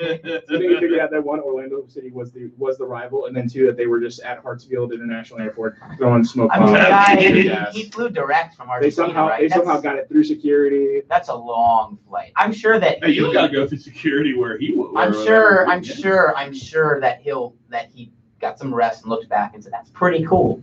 So you figured out that one, Orlando City was the rival, and then two, that they were just at Hartsfield International Airport throwing smoke bombs. I mean, he flew direct from Argentina. They somehow got it through security. That's a long flight. I'm sure that hey, you got to go through security where he was. I'm sure that he got some rest and looked back and said, "That's pretty cool."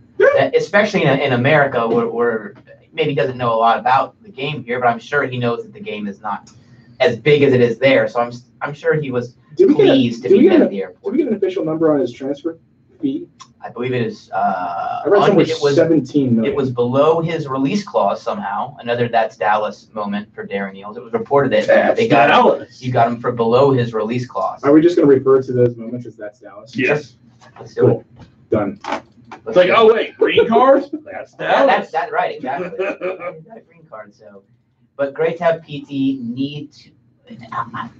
Especially in America, where maybe doesn't know a lot about the game here, but I'm sure he knows that the game is not as big as it is there. So I'm sure he was pleased to be at the airport. Did we get an official number on his transfer fee? I believe it is. I read somewhere it was 17 million. It was below his release clause somehow. Another "that's Dallas" moment for Darren Eales. It was reported that they got him. You got him for below his release clause. Are we just going to refer to those moments as "that's Dallas"? Yes. Let's do it. Done. It's like, oh wait, green cards? That's Dallas. That's right, exactly. Green card. So, but great to have PT.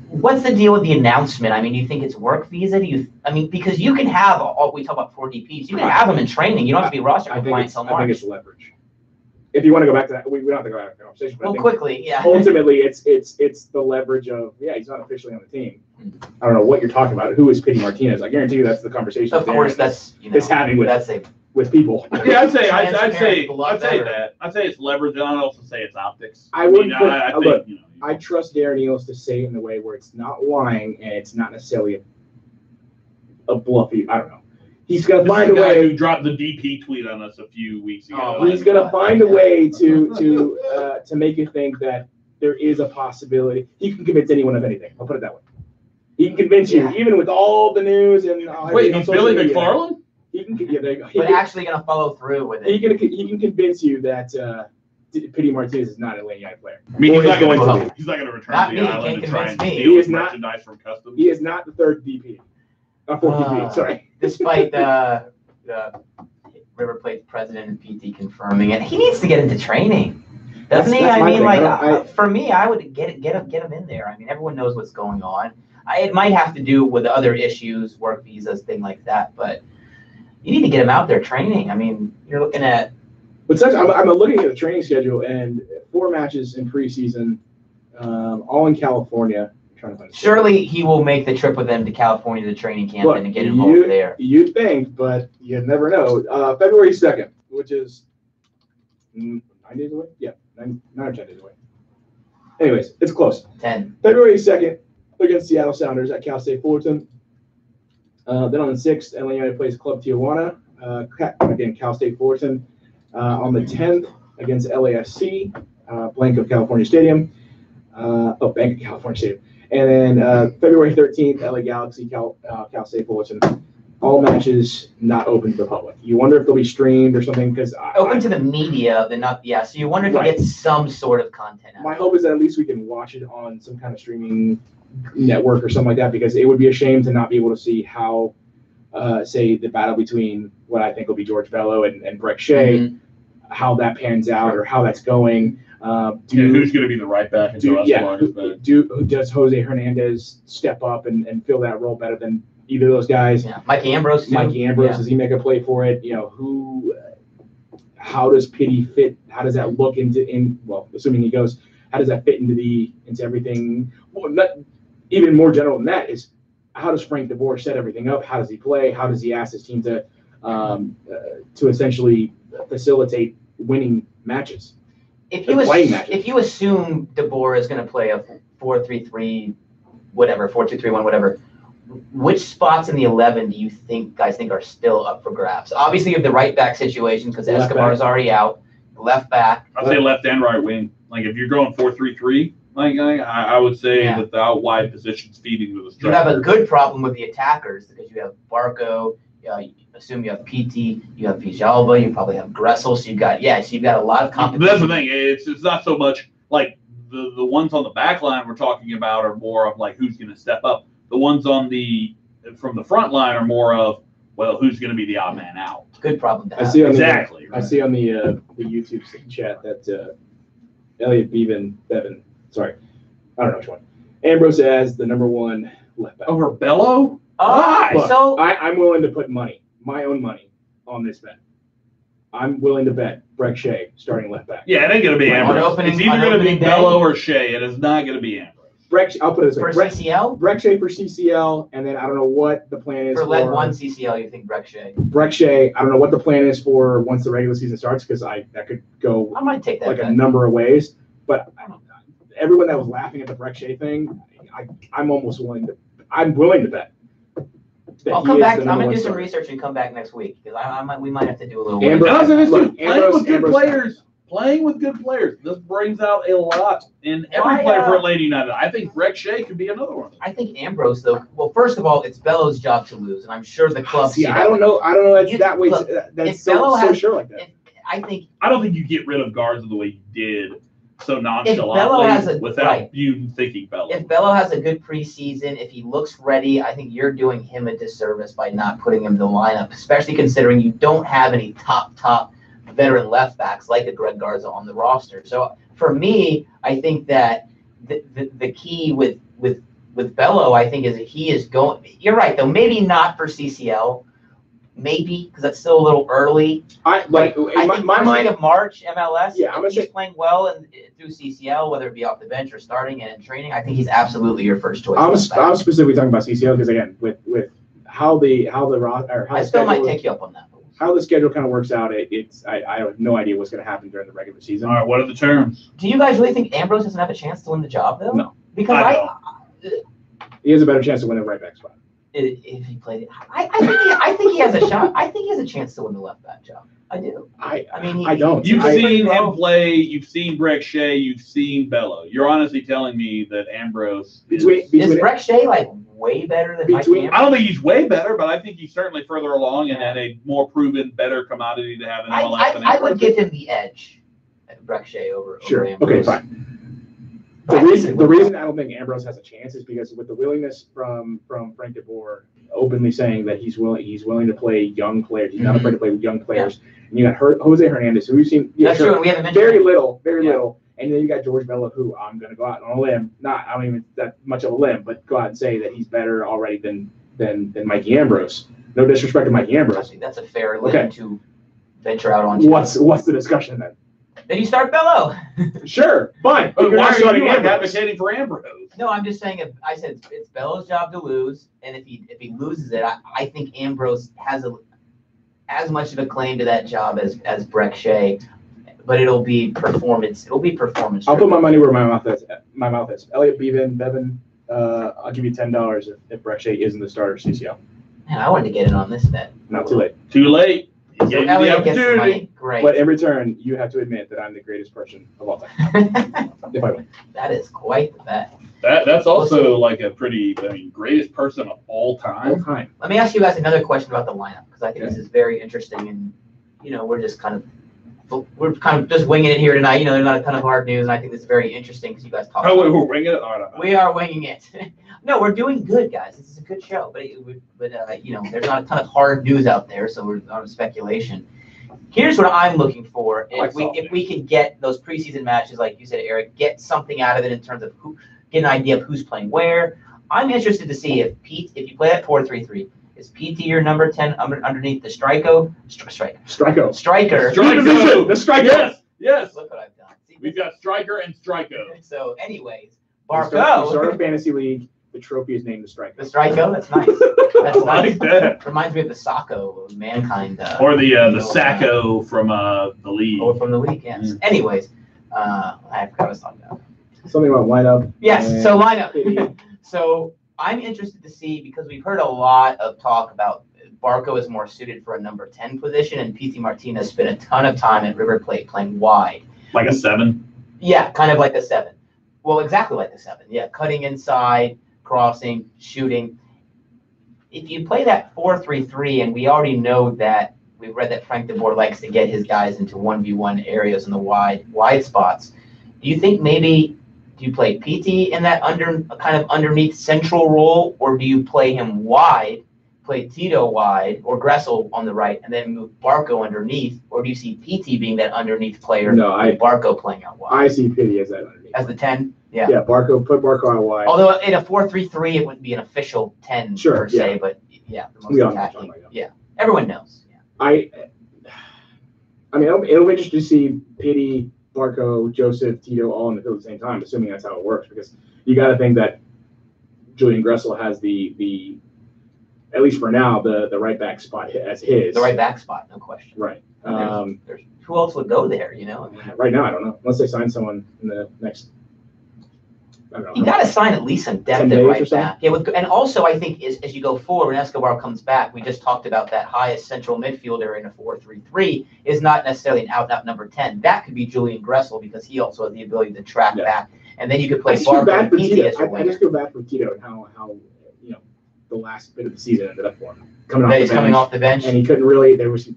What's the deal with the announcement? I mean, do you think it's work visa? Because you can have we talk about 4 DPs. You can have them in training. You don't have to be roster compliant until March. I think it's leverage. If you want to go back to that, we don't have to go back to the conversation. But quickly, yeah. Ultimately, it's the leverage of he's not officially on the team. I don't know what you're talking about. Who is Pity Martinez? I guarantee you that's the conversation. Of course, that's having with people. Yeah, I'd say that. I'd say it's leverage, and I'd also say it's optics. I trust Darren Eales to say it in a way where it's not lying and it's not necessarily a bluffy. I don't know. He's gonna find a way. Who dropped the DP tweet on us a few weeks ago. He's gonna find a way to make you think that there is a possibility. He can convince anyone of anything. I'll put it that way. He can convince you, even with all the news and. Wait, he's Billy McFarland? He can, there you go. But actually going to follow through with it. He can convince you that Pity Martinez is not a Atlanta United player. I mean, he's not going to return to the island and try and steal merchandise from customs. He is not the third DP. Fourth DP, sorry. Despite River Plate's president and PT confirming it. He needs to get into training, doesn't he? That's I my mean, thing. for me, I would get him in there. I mean, everyone knows what's going on. It might have to do with other issues, work visas, thing like that, but you need to get him out there training. I mean, you're looking at. But I'm looking at the training schedule and 4 matches in preseason, all in California. Surely he will make the trip with them to California to training camp and get involved there. You'd think, but you never know. February 2nd, which is 9 days away? Yeah, 9 or 10 days away. Anyways, it's close. 10. February 2nd against Seattle Sounders at Cal State Fullerton. Then on the 6th, Atlanta United plays Club Tijuana. Again, Cal State Fullerton. On the 10th against LAFC, Bank of California Stadium. Bank of California Stadium. And then February 13th, LA Galaxy, Cal State Fullerton. All matches not open to the public. You wonder if they'll be streamed or something because open to the media, they're not. Yeah, so you wonder if you get some sort of content. My hope is that at least we can watch it on some kind of streaming network or something like that, because it would be a shame to not be able to see how, say, the battle between what I think will be George Bello and Breck Shea, how that pans out or how that's going. Who's going to be the right back until does Jose Hernandez step up and fill that role better than either of those guys? Yeah, Mikey Ambrose. Does he make a play for it? How does Pity fit? How does that look assuming he goes, how does that fit into everything? Well, not even more general than that is, how does Frank DeBoer set everything up? How does he play? How does he ask his team to essentially facilitate winning matches? If you assume DeBoer is going to play a 4-3-3, whatever, 4-2-3-1, whatever, which spots in the 11 do you guys think are still up for grabs? Obviously, you have the right back situation because Escobar's already out. Left back. I'd say left and right wing. Like if you're going 4-3-3, I would say without wide positions feeding to the striker. You have a good problem with the attackers because you have Barco. Assume you have PT, you have Villalba, you probably have Gressel, so you've got a lot of competition. But that's the thing. It's not so much like the ones on the back line we're talking about are more of like who's going to step up. The ones from the front line are more of, well, who's going to be the odd man out. Good problem to have. I see on the YouTube chat that Elliot Bevan, sorry, I don't know which one. Ambrose as the number 1 left back. Over Bello? Look, so I'm willing to put my own money on this bet. I'm willing to bet Breck Shea starting left back. Yeah, it ain't going to be Ambrose. It's either going to be Bello or Shea. It is not going to be Ambrose. I'll put it this way. For CCL? Breck Shea for CCL, and then I don't know what the plan is for leg 1 CCL, you think Breck Shea? Breck Shea, I don't know what the plan is for once the regular season starts, because that could go I might take that like a number of ways. But everyone that was laughing at the Breck Shea thing, I'm willing to bet. I'll come back. I'm gonna do some research and come back next week because we might have to do a little. Playing with good players. This brings out a lot in every player for Atlanta United. I think Breck Shea could be another one. I think Ambrose, though. Well, first of all, it's Bello's job to lose, and I'm sure the club. I don't know. That's that way. That's so sure like that. I don't think you get rid of guards the way you did so nonchalantly without you thinking Bello. If Bello has a good preseason, if he looks ready, I think you're doing him a disservice by not putting him in the lineup, especially considering you don't have any top veteran left backs like a Greg Garza on the roster. So for me, I think that the key with Bello, I think, is that he is going. You're right, though. Maybe not for CCL. Maybe because that's still a little early. I think my mind of March MLS. Yeah, he's playing well through CCL, whether it be off the bench or starting and in training. I think he's absolutely your first choice. I'm specifically talking about CCL because again, with how the I still might take you up on that. How the schedule kind of works out, I have no idea what's going to happen during the regular season. All right, what are the terms? Do you guys really think Ambrose doesn't have a chance to win the job though? No, because he has a better chance to win the right back spot. If he played it, I think he has a shot. I think he has a chance to win the left back job. I do. I don't. You've seen him play. You've seen Breck Shea. You've seen Bello. You're honestly telling me that Ambrose is Breck Shea like way better than Mike Ambrose? I don't think he's way better, but I think he's certainly further along and a more proven, better commodity to have in MLS. I would give him the edge, Breck Shea over Ambrose. Okay, fine. The reason I don't think Ambrose has a chance is because with the willingness from Frank DeBoer openly saying that he's willing to play young players. He's not afraid to play with young players. Yeah. And you got Jose Hernandez, who we've seen. That's true. We haven't mentioned very little. And then you got George Bello, who I'm going to go out on a limb. I don't even that much of a limb, but go out and say that he's better already than Mikey Ambrose. No disrespect to Mikey Ambrose. I think that's a fair limb to venture out on. What's the discussion then? Then you start Bello. Sure, fine. But why are you advocating for Ambrose? No, I'm just saying. I said it's Bello's job to lose, and if he loses it, I think Ambrose has as much of a claim to that job as Breck Shea, but it'll be performance. It'll be performance. I'll put my money where my mouth is. Elliot Bevan, I'll give you $10 if Breck Shea isn't the starter CCL. Man, I wanted to get in on this bet. Not too late. Too late. So Elliot gets the money. Great. But in return, you have to admit that I'm the greatest person of all time. If I win. That is quite the bet. That's also like a pretty, greatest person of all time. Let me ask you guys another question about the lineup, because I think this is very interesting, and we're just kind of just winging it here tonight. There's not a ton of hard news, and I think this is very interesting because you guys talk. Oh, we're winging it. We are winging it. No, we're doing good, guys. This is a good show, but there's not a ton of hard news out there, so we're on speculation. Here's what I'm looking for: if we can get those preseason matches, like you said, Eric, get something out of it in terms of get an idea of who's playing where. I'm interested to see if you play that 4-3-3, is PT your number 10 underneath the striker? Striker. The striker. Yes. Look what I've done. See, we've got striker and striker. So, anyways, Barco. Start a fantasy league. The trophy is named the Striker. The Striker, that's nice. That's nice. Like that. Reminds me of the Sacco of Mankind. Or the Sacco from the league. Or from the league, yes. Mm. Anyways, I forgot what I was talking about. Something about lineup. Yes, so lineup. So I'm interested to see, because we've heard a lot of talk about Barco is more suited for a number 10 position, and PT Martinez spent a ton of time at River Plate playing wide. Like a 7? Yeah, kind of like a 7. Well, exactly like a 7. Yeah, cutting inside, crossing, shooting. If you play that 4-3-3, and we already know that we've read that Frank DeBoer likes to get his guys into 1v1 areas in the wide spots. Do you think maybe do you play PT in that kind of underneath central role, or do you play him wide, play Tito wide or Gressel on the right, and then move Barco underneath, or do you see PT being that underneath player? No, Barco playing out wide. I see PT as that underneath. As the 10. Yeah. Yeah, put Barco out wide. Although in a 4-3-3, it wouldn't be an official 10 per se, but yeah, the most attacking. Yeah, everyone knows. Yeah. I mean, it'll be interesting to see Pity, Barco, Joseph, Tito all in the field at the same time, assuming that's how it works, because you got to think that Julian Gressel has the at least for now the right back spot as his. The right back spot, no question. Right. There's who else would go there? Right now, I don't know. Unless they sign someone in the next. I don't know. You got to sign at least some depth at right back. Yeah, and also I think as you go forward, when Escobar comes back, we just talked about that highest central midfielder in a 4-3-3 is not necessarily an out number 10. That could be Julian Gressel, because he also has the ability to track back, and then you could play Barco and PT as your winger. I just go back for Tito and how the last bit of the season ended up for him. Coming off the bench, and he couldn't really. There was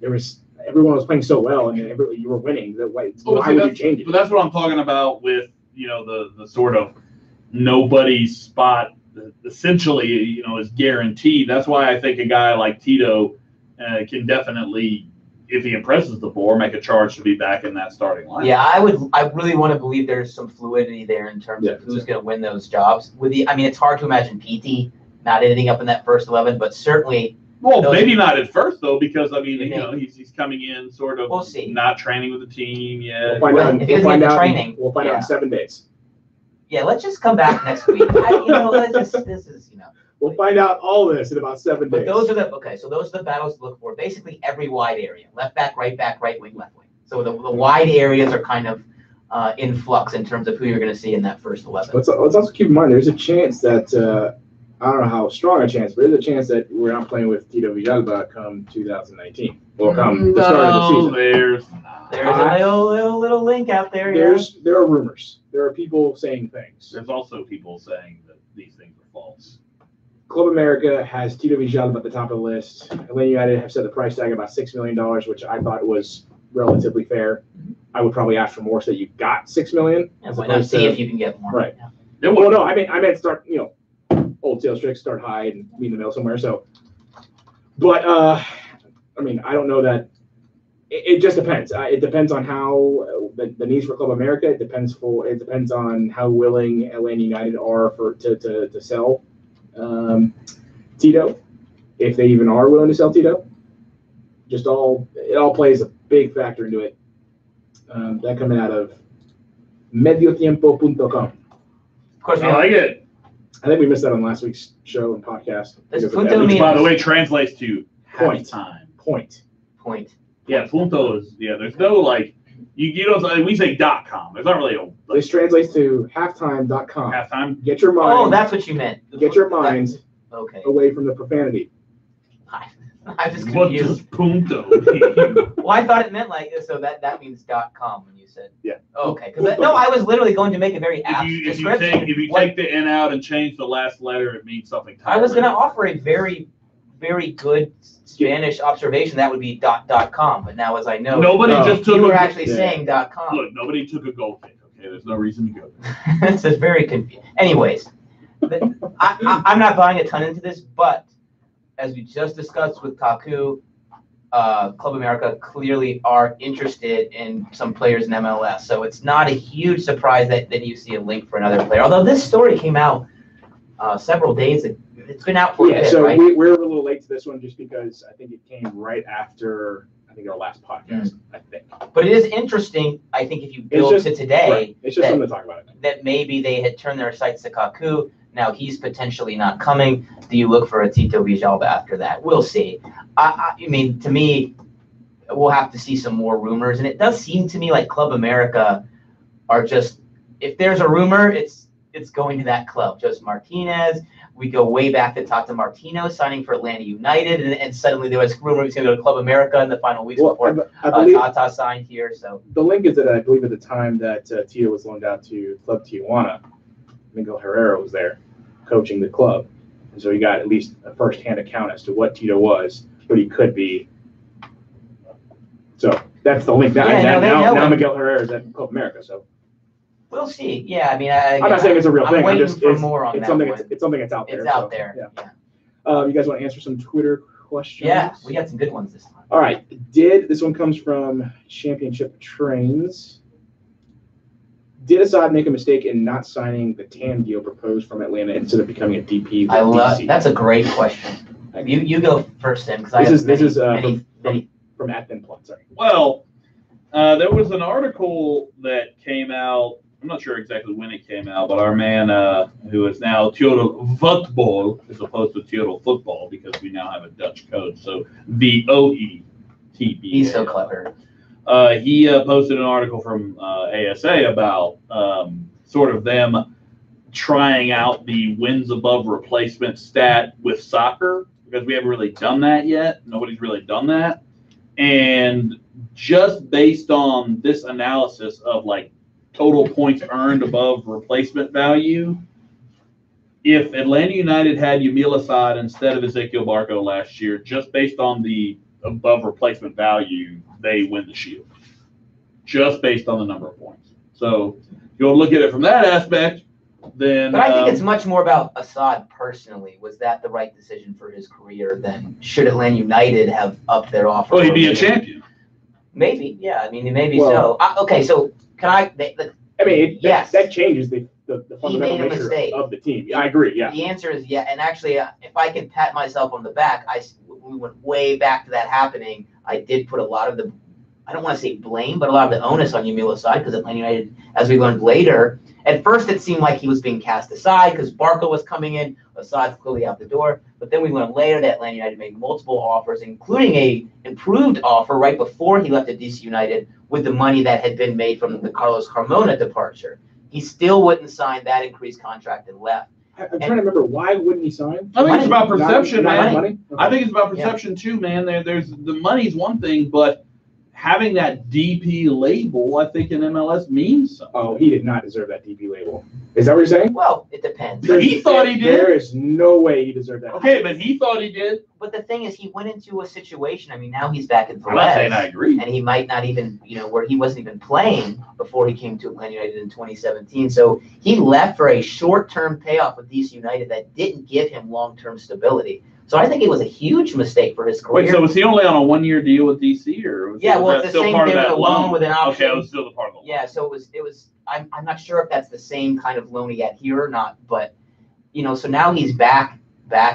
everyone was playing so well, and you were winning. Why would you change it? But that's what I'm talking about with the sort of nobody's spot essentially is guaranteed. That's why I think a guy like Tito can definitely, if he impresses the board, make a charge to be back in that starting line. Yeah, I really want to believe there's some fluidity there in terms of who's going to win those jobs. It's hard to imagine PT not ending up in that first 11, but certainly. Well, maybe not at first though, because he's coming in sort of. We'll see. Not training with the team yet. We'll find out in 7 days. Yeah, let's just come back next week. We'll find out all this in about 7 days. But those are the battles to look for. Basically, every wide area: left back, right wing, left wing. So the wide areas are kind of in flux in terms of who you're going to see in that first 11. Let's also keep in mind there's a chance that I don't know how strong a chance, but there's a chance that we're not playing with Tito Villalba come 2019 or come the start of the season. There's a little link out there. There are rumors. There are people saying things. There's also people saying that these things are false. Club America has Tito Villalba at the top of the list. Atlanta United have set the price tag about $6 million, which I thought was relatively fair. I would probably ask for more so that you got $6 million. And why not see if you can get more? Right. Yeah. Well, no, I meant start, old sales tricks, start high and meet in the middle somewhere. So, but I don't know that. It just depends. It depends on how the needs for Club America. It depends on how willing Atlanta United are to sell Tito, if they even are willing to sell Tito. It all plays a big factor into it. That coming out of mediotiempo.com. Of course, I like it. I think we missed that on last week's show and podcast. Does Punto Which, mean by the way, translates to Point. halftime. point. Yeah, punto is, there's no you don't, we say .com. There's not really a This translates to halftime.com. halftime. Get your mind. Oh, that's what you meant. Get your mind Okay. away from the profanity. I'm just What confused. does punto mean? Well, I thought it meant so that means .com when you said. Yeah. Okay. Because I was literally going to make a very apt If you description. take the N out and change the last letter, it means something. I was going to offer a very, very good Spanish observation. That would be .com. But now, as I know, Nobody just took you were a, actually saying .com. Look, nobody took a goal kick. Okay, there's no reason to go. This is very confusing. Anyways, I'm not buying a ton into this, but as we just discussed with Kaku, Club America clearly are interested in some players in MLS. So it's not a huge surprise that you see a link for another player. Although this story came out several days ago. It's been out for a bit, so right? we're a little late to this one just because I think it came right after, our last podcast, I think. But it is interesting, I think, if you build to today, right. It's just something to talk about. that maybe they had turned their sights to Kaku. Now he's potentially not coming. Do you look for a Tito Villalba after that? We'll see. I mean, to me, we'll have to see some more rumors. And it does seem to me like Club America are just, if there's a rumor, it's going to that club. Jose Martinez. We go way back to Tata Martino signing for Atlanta United, and suddenly there was rumor he was going to go to Club America in the final weeks before I believe Tata signed here. So the link is that I believe at the time that Tito was loaned out to Club Tijuana, Miguel Herrera was there coaching the club, and so he got at least a first-hand account as to what Tito was, what he could be. So that's the link. Now Miguel Herrera is at Club America, so. we'll see. Yeah, I mean, I'm not saying it's a real thing. I'm waiting it's more on it's that something. one. It's something that's out there. It's out there. Yeah. You guys want to answer some Twitter questions? Yeah, we got some good ones this time. All right. This one comes from Championship Trains. Did Assad make a mistake in not signing the TAM deal proposed from Atlanta instead of becoming a DP? I love that's a great question. You go first, Tim, because this is many. from Athen Plot. Sorry. Well, there was an article that came out. I'm not sure exactly when it came out, but our man, who is now Tjodel Voetbal, as opposed to Tjodel Football, because we now have a Dutch code, so VOETB. He's so clever. He posted an article from ASA about sort of them trying out the wins above replacement stat with soccer, because we haven't really done that yet. Nobody's really done that. And just based on this analysis of total points earned above replacement value, if Atlanta United had Yamil Assad instead of Ezequiel Barco last year, just based on the above replacement value, they win the Shield. Just based on the number of points. So if you want to look at it from that aspect, then. But I think it's much more about Assad personally. Was that the right decision for his career? Then should Atlanta United have upped their offer? Well, he'd be a champion. Maybe, yeah. I mean, maybe so. Okay, so can I? Yes. That changes the He made fundamental a nature mistake. of the team. I agree. Yeah. The answer is yeah. And actually, if I can pat myself on the back, we went way back to that happening. I did put a lot of I don't want to say blame, but a lot of the onus on Yamil Assad, because Atlanta United, as we learned later, at first it seemed like he was being cast aside because Barco was coming in, Assad's clearly out the door. But then we learned later that Atlanta United made multiple offers, including a improved offer right before he left to DC United with the money that had been made from the Carlos Carmona departure. He still wouldn't sign that increased contract and left. I'm trying to remember, why wouldn't he sign? I think it's about perception, man. Money? Okay. I think it's about perception too, man. There's the money's one thing, but having that DP label, I think in MLS means something. Oh, he did not deserve that DP label. Is that what you're saying? Well, it depends. But he thought he did. There is no way he deserved that. Okay, but he thought he did. But the thing is, he went into a situation. I mean, now he's back in I'm not saying I Velez, agree. and he might not even, where he wasn't even playing before he came to Atlanta United in 2017. So he left for a short-term payoff with DC United that didn't give him long-term stability. So I think it was a huge mistake for his career. Wait, so was he only on a 1-year deal with DC, or was Yeah, was well, that it's the still same part of thing with that a loan with an option. Okay, it was still the part of the loan. Yeah, so it was. I'm not sure if that's the same kind of loan he had here or not, but so now he's back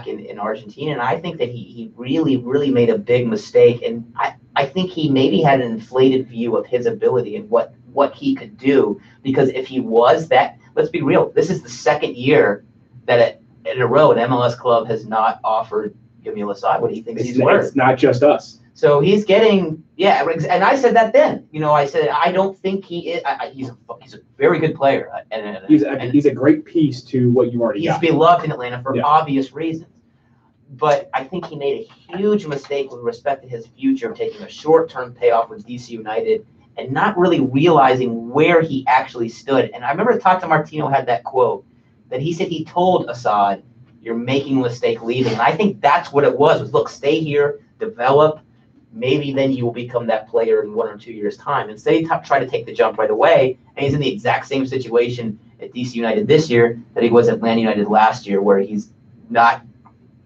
in Argentina, and I think that he really, really made a big mistake, and I think he maybe had an inflated view of his ability and what he could do, because if he was that, let's be real, this is the second year that in a row an MLS club has not offered Yamil Asad what he thinks he's worth. It's not just us. So he's getting, and I said that then. I said I don't think he is. He's a very good player, and He's a great piece to what you already he's got. beloved in Atlanta for Yeah. obvious reasons. But I think he made a huge mistake with respect to his future, taking a short-term payoff with DC United and not really realizing where he actually stood. And I remember Tata Martino had that quote that he said he told Assad, "You're making a mistake leaving." And I think that's what it was look, stay here, develop. Maybe then you will become that player in 1 or 2 years' time. Instead, he try to take the jump right away, and he's in the exact same situation at DC United this year that he was at Atlanta United last year, where he's not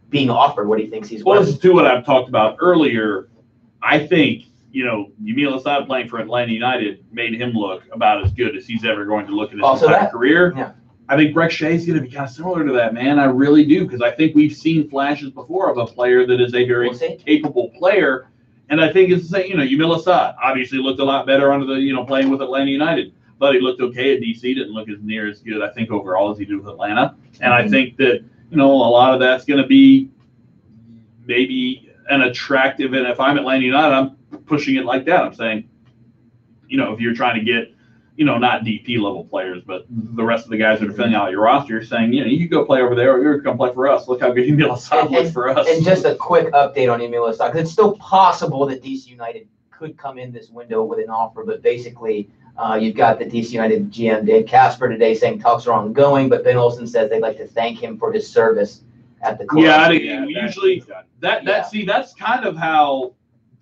being offered what he thinks he's Well, worth. this is to what I've talked about earlier. I think, Yamil Asad playing for Atlanta United made him look about as good as he's ever going to look in his Also entire that, career. yeah. I think Breck Shea's going to be kind of similar to that, man. I really do, because I think we've seen flashes before of a player that is a very capable player. And I think it's the same, Yamil Asad obviously looked a lot better under the, playing with Atlanta United. But he looked okay at DC, didn't look as near as good, I think, overall as he did with Atlanta. And I think that, a lot of that's going to be maybe an attractive, and if I'm Atlanta United, I'm pushing it like that. I'm saying, if you're trying to get, not DP level players, but the rest of the guys that are filling out your roster, you're saying, you can go play over there, or you're going to play for us. Look how good Yamil Asad looks for us. And just a quick update on Yamil Asad, because it's still possible that DC United could come in this window with an offer, but basically you've got the DC United GM, Dave Casper, today saying talks are ongoing, but Ben Olsen says they'd like to thank him for his service at the club. That's kind of how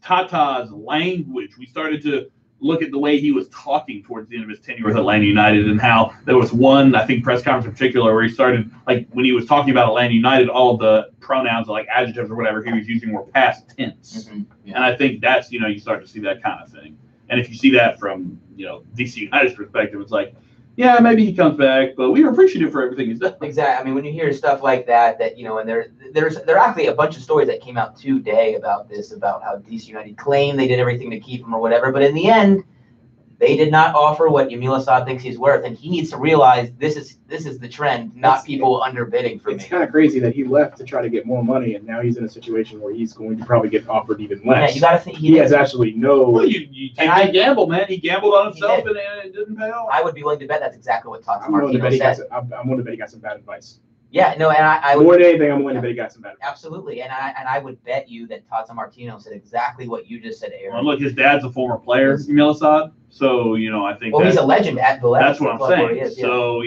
Tata's language, we started to look at the way he was talking towards the end of his tenure with Atlanta United, and how there was one, I think, press conference in particular where he started, like, when he was talking about Atlanta United, all of the pronouns, like adjectives or whatever he was using, were past tense. Mm-hmm. Yeah. And I think that's, you start to see that kind of thing. And if you see that from, DC United's perspective, it's like, yeah, maybe he comes back, but we are appreciative for everything he's done. Exactly. I mean, when you hear stuff like that, and there are actually a bunch of stories that came out today about this, about how DC United claimed they did everything to keep him or whatever, but in the end, they did not offer what Yamil Asad thinks he's worth, and he needs to realize this is the trend, not people underbidding for me. It's kind of crazy that he left to try to get more money, and now he's in a situation where he's going to probably get offered even less. Yeah, you got to think he has absolutely no. Well, you take that gamble, man. He gambled on himself, and it didn't pay off. I would be willing to bet that's exactly what Tata I'm willing to Martino bet said. I'm willing to bet he got some bad advice. Yeah, no, and I would, more than anything, I'm willing to bet he got some bad advice. Absolutely, and I would bet you that Tata Martino said exactly what you just said, Aaron. Well, look, his dad's a former player, Yamil Asad. So, I think he's a legend at the that's what I'm saying. Is, yeah. So,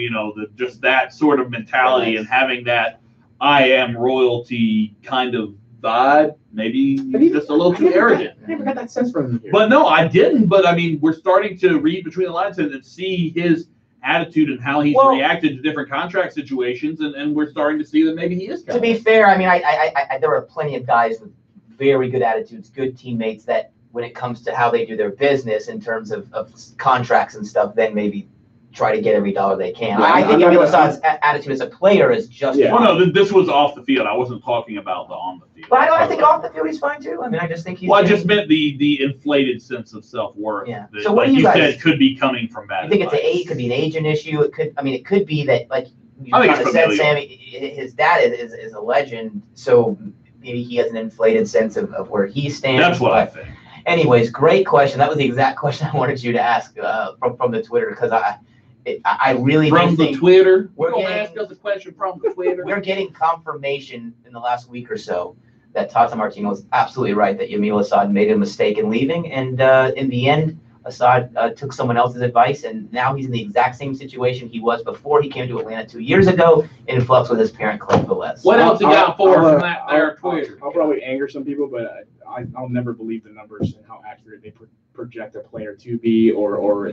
just that sort of mentality and having that I am royalty kind of vibe, maybe just a little too arrogant. I never got that sense from him here. But no, I didn't. But I mean, we're starting to read between the lines and see his attitude and how he's reacted to different contract situations, and we're starting to see that maybe he is. To be fair, I mean, I there are plenty of guys with very good attitudes, good teammates that, when it comes to how they do their business in terms of contracts and stuff, then maybe try to get every dollar they can. Yeah, I think Yamil Asad's attitude as a player is just fine. Well, no, this was off the field. I wasn't talking about the on the field. But I think off the field he's fine too. I mean, I just think he's. Well, I just meant the inflated sense of self-worth. Yeah. That, So what like do you guys, said, could be coming from bad. You think it could be an agent issue? It could be that, like you I think kind of it's said, familial. Sammy, his dad is a legend, so maybe he has an inflated sense of where he stands. That's what I think. Anyways, great question. That was the exact question I wanted you to ask from the Twitter, because I really From do the think Twitter, we're we're going to getting- ask us a question from the Twitter. we're getting confirmation in the last week or so that Tata Martino was absolutely right that Yamil Assad made a mistake in leaving, and in the end, Assad took someone else's advice, and now he's in the exact same situation he was before he came to Atlanta 2 years ago, in flux with his parent Clay Velez. What else you got for from that there Twitter? I'll probably anger some people, but I'll never believe the numbers and how accurate they project a player to be, or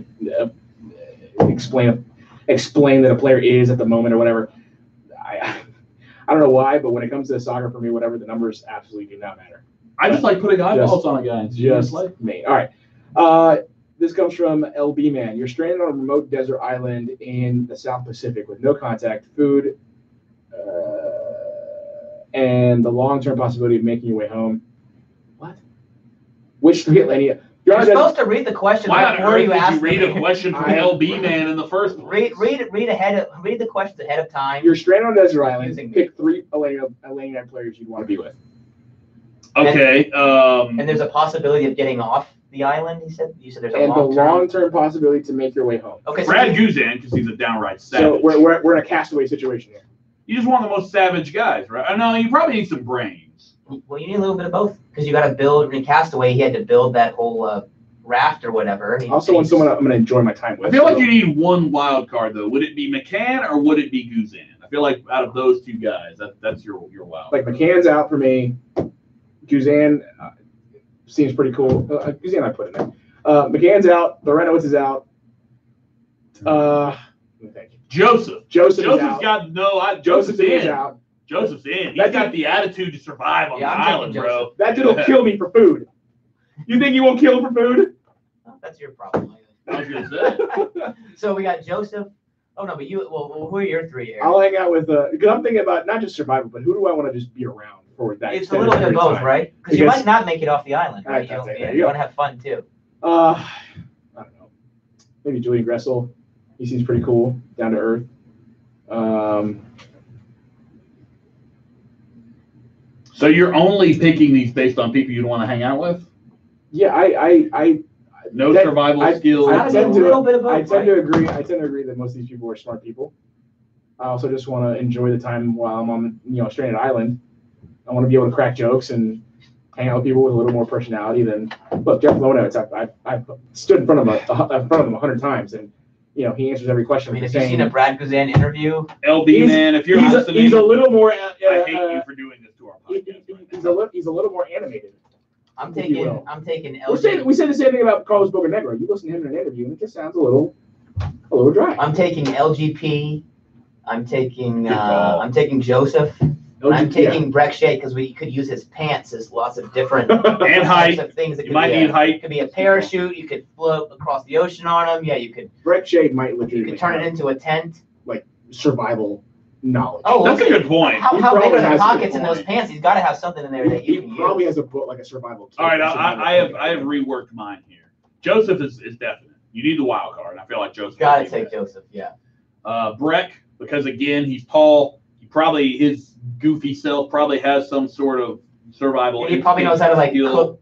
explain that a player is at the moment or whatever. I don't know why, but when it comes to soccer for me, whatever, the numbers absolutely do not matter. I just like putting eyeballs on a guy. Just like me. All right. This comes from LB Man. You're stranded on a remote desert island in the South Pacific with no contact, food, and the long-term possibility of making your way home. What? Which three Atlantia? You're supposed to read the question before you ask. Why did you read a question from LB Man in the first place? Read the questions ahead of time. You're stranded on a desert island. Pick three Atlantia players you'd want to be with. Okay. And there's a possibility of getting off the island. You said there's a long-term possibility to make your way home. Okay. Brad Guzan, because he's a downright savage. So we're in a castaway situation here. You just want the most savage guys, right? No, you probably need some brains. Well, you need a little bit of both, because you got to build. In Castaway, he had to build that whole raft or whatever. I also want someone I'm going to enjoy my time with. I feel like you need one wild card though. Would it be McCann or would it be Guzan? I feel like out of those two guys, that's your wild. Like McCann's out for me. Guzan seems pretty cool. Guzan I put in there. McCann's out. Lorenowitz is out. Thank you. Joseph's out. got no. Joseph's in. Out. Joseph's in. He's got the attitude to survive on the island, bro. That dude will kill me for food. You think he won't kill him for food? Oh, that's your problem. I was gonna say. So we got Joseph. Oh no, but you. Well, who are your three here? I'll hang out with. Because I'm thinking about not just survival, but who do I want to just be around for that? It's a little bit of both, right? Because you might not make it off the island, right? You want to have fun too. I don't know. Maybe Julian Gressel. He seems pretty cool, down to earth. So you're only picking these based on people you want to hang out with? Yeah, I survival skills. I tend to agree. I tend to agree that most of these people are smart people. I also just want to enjoy the time while I'm on a stranded island. I want to be able to crack jokes and hang out with people with a little more personality than look. Jeff Lonowitz, I've stood in front of him 100 times, and he answers every question. I mean, have you seen a Brad Guzan interview? LB man, if you're listening, he's a little more. I hate you for doing this to our podcast. He's a little more animated. I'm taking LG. We said the same thing about Carlos Bocanegra. You listen to him in an interview, and it just sounds a little dry. I'm taking LGP. I'm taking Joseph. I'm taking Breck Shea because we could use his pants as lots of different and height. Of things. It you might need height. It could be a parachute. You could float across the ocean on him. Yeah, you could. Breck Shea might legitimately. You could turn it into a tent. Like survival knowledge. Oh, that's a good point. How big are the pockets in those pants? He's got to have something in there that you can use. He probably has a book like a survival kit. All right, I have reworked mine here. Joseph is definite. You need the wild card. I feel like Joseph. Got to take Joseph. Yeah. Breck, because again he's tall. His goofy self probably has some sort of survival. He probably knows how to cook,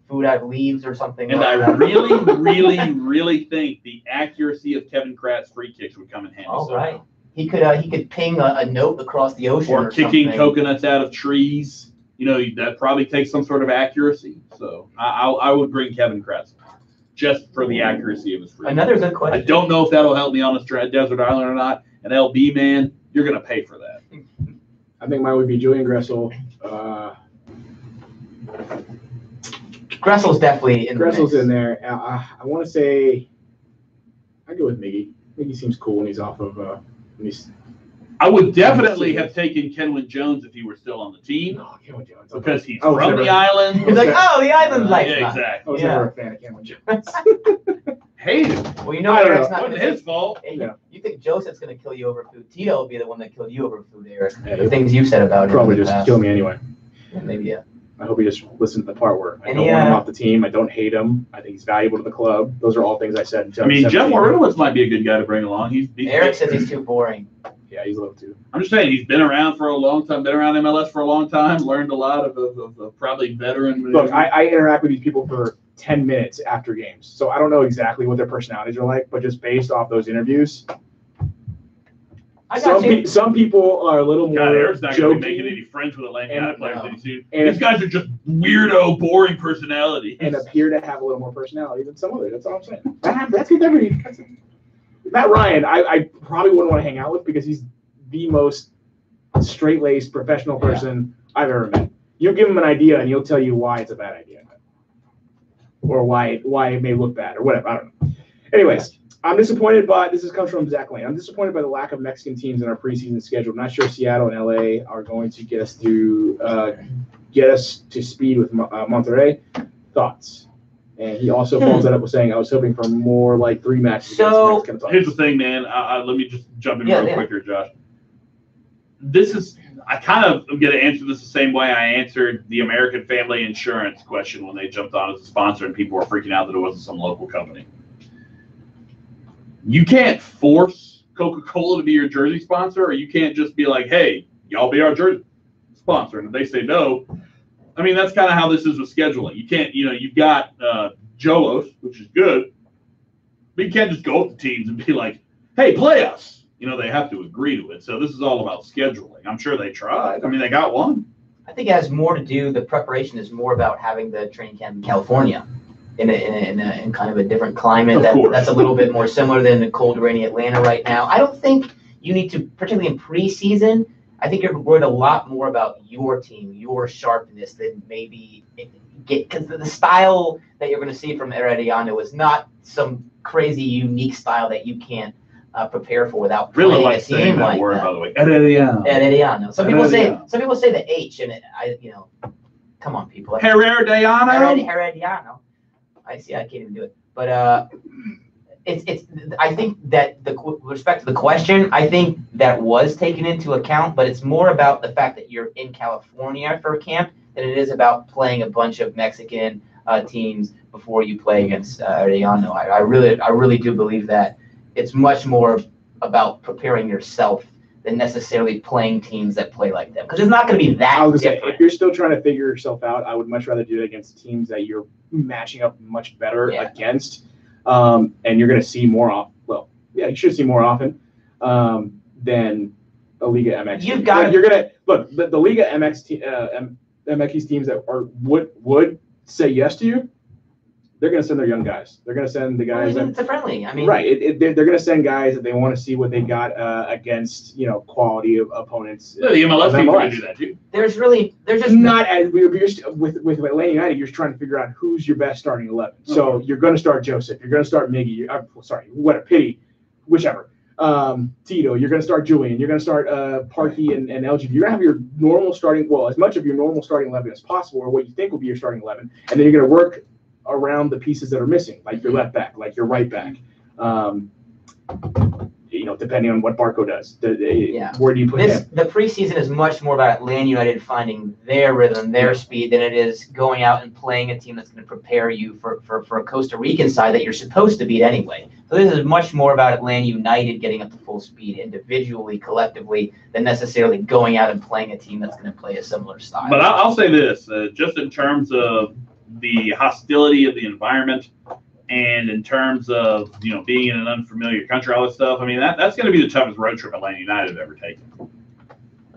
food out of leaves or something. And I really think the accuracy of Kevin Kraft's free kicks would come in handy. All right. He could ping a note across the ocean or kicking something. Coconuts out of trees. That probably takes some sort of accuracy. So I would bring Kevin Kraft just for the accuracy of his free. Another good question. I don't know if that'll help me on a desert island or not. And LB man, you're gonna pay for that. I think mine would be Julian Gressel. Gressel's definitely in Gressel's in there. I want to say I go with Miggy. Miggy seems cool when he's off of. I would definitely have taken Kenwin Jones if he were still on the team. Oh, Kenwin Jones. Because he's from the island. He's like, the island's like yeah, exactly. I was never a fan of Kenwin Jones. Hate him. Well, Eric's not wasn't his fault. Hey, you think Joseph's going to kill you over food? Tito will be the one that killed you over food, Eric. The things you've said about him. Probably just kill me anyway. Yeah, maybe, yeah. I hope he just listened to the part where I don't want him off the team. I don't hate him. I think he's valuable to the club. Those are all things I said. I mean, Jeff Morinowitz might be a good guy to bring along. Eric says he's too boring. Yeah, he's a little too. I'm just saying, he's been around for a long time, been around MLS for a long time, learned a lot of probably veteran. Look, I interact with these people for 10 minutes after games. So I don't know exactly what their personalities are like, but just based off those interviews. Some people are a little more God, Eric's not going to be making jokey any friends with Atlanta United players anytime soon. and These guys are just weirdo, boring personalities. and appear to have a little more personality than some others. That's all I'm saying. That's with every. Matt Ryan, I probably wouldn't want to hang out with because he's the most straight-laced professional person I've ever met. You give him an idea and he'll tell you why it's a bad idea, or why it may look bad or whatever. I don't know. Anyways, I'm disappointed by comes from Zach Lane. I'm disappointed by the lack of Mexican teams in our preseason schedule. I'm not sure Seattle and LA are going to get us to speed with Monterrey. Thoughts? And he also follows that up with saying, I was hoping for more like 3 matches. So here's the thing, man. Let me just jump in real quick here, Josh. I kind of am going to answer this the same way I answered the American Family Insurance question when they jumped on as a sponsor and people were freaking out that it wasn't some local company. You can't force Coca-Cola to be your jersey sponsor, or you can't just be like, hey, y'all be our jersey sponsor. And if they say no, I mean, that's kind of how this is with scheduling. You can't, you've got Jolos, which is good, but you can't just go up to teams and be like, hey, play us. They have to agree to it. So this is all about scheduling. I'm sure they tried. I mean, they got one. I think it has more to do, the preparation is more about having the training camp in California in kind of a different climate. That's a little bit more similar than the cold, rainy Atlanta right now. I don't think you need to, particularly in preseason, I think you're worried a lot more about your team, your sharpness than maybe because the style that you're going to see from Herediano is not some crazy unique style that you can't prepare for without playing a team like word, that. By the way, Herediano. Some people say the H, and come on, people. Herediano. I can't even do it. But it's. I think that with respect to the question, I think that was taken into account, but it's more about the fact that you're in California for camp than it is about playing a bunch of Mexican teams before you play against Herediano. I really do believe that it's much more about preparing yourself than necessarily playing teams that play like them, because it's not going to be that different. If you're still trying to figure yourself out, I would much rather do it against teams that you're matching up much better against, and you're going to see more often. Well, yeah, you should see more often than a Liga MX. You're going to look the Liga MX MX teams that would say yes to you. They're going to send their young guys. They're going to send the guys. It's a friendly. I mean, right. They're going to send guys that they want to see what they got against quality of opponents. Yeah, the MLS team can do that too. There's just not as with Atlanta United. You're trying to figure out who's your best starting 11. Mm-hmm. So you're going to start Joseph. You're going to start Miggy. What a pity, whichever. Tito. You're going to start Julian. You're going to start Parkey and LG. You're going to have your normal starting. Well, as much of your normal starting 11 as possible, or what you think will be your starting 11, and then you're going to work around the pieces that are missing, like your left back, like your right back. Depending on what Barco does. Where do you put him? The preseason is much more about Atlanta United finding their rhythm, their speed, than it is going out and playing a team that's going to prepare you for a Costa Rican side that you're supposed to beat anyway. So this is much more about Atlanta United getting up to full speed individually, collectively, than necessarily going out and playing a team that's going to play a similar style. But I'll say this, just in terms of the hostility of the environment, and in terms of being in an unfamiliar country, all this stuff. I mean, that's going to be the toughest road trip Atlanta United have ever taken.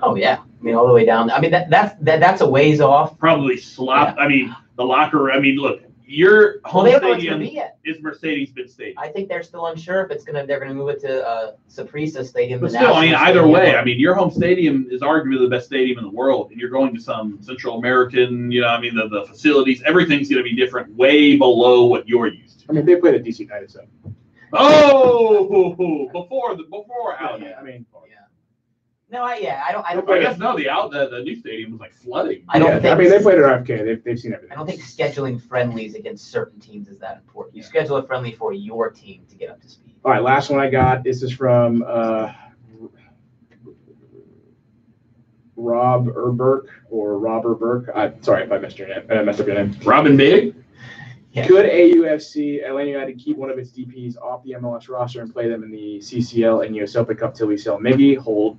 Oh yeah, I mean all the way down. I mean that's a ways off. Probably slop. Yeah. I mean the locker. I mean, look, your home stadium is Mercedes-Benz Stadium. I think they're still unsure if they're going to move it to Saprissa Stadium. But still, I mean, either way, I mean, your home stadium is arguably the best stadium in the world, and you're going to some Central American. The facilities, everything's going to be different, way below what you're used to. I mean, they played at DC United, so. Oh, before out. Yeah, I mean. No, I don't. I guess no. The new stadium was like flooding. I don't think. I mean, they played at RFK. They've seen everything. I don't think scheduling friendlies against certain teams is that important. You schedule a friendly for your team to get up to speed. All right, last one I got. This is from Rob Urberk or Robert Burke. Sorry if I messed up your name. Robin Big. Yeah. Could AUFC Atlanta United keep one of its DPs off the MLS roster and play them in the CCL and US Open Cup till we sell Miggy? Hold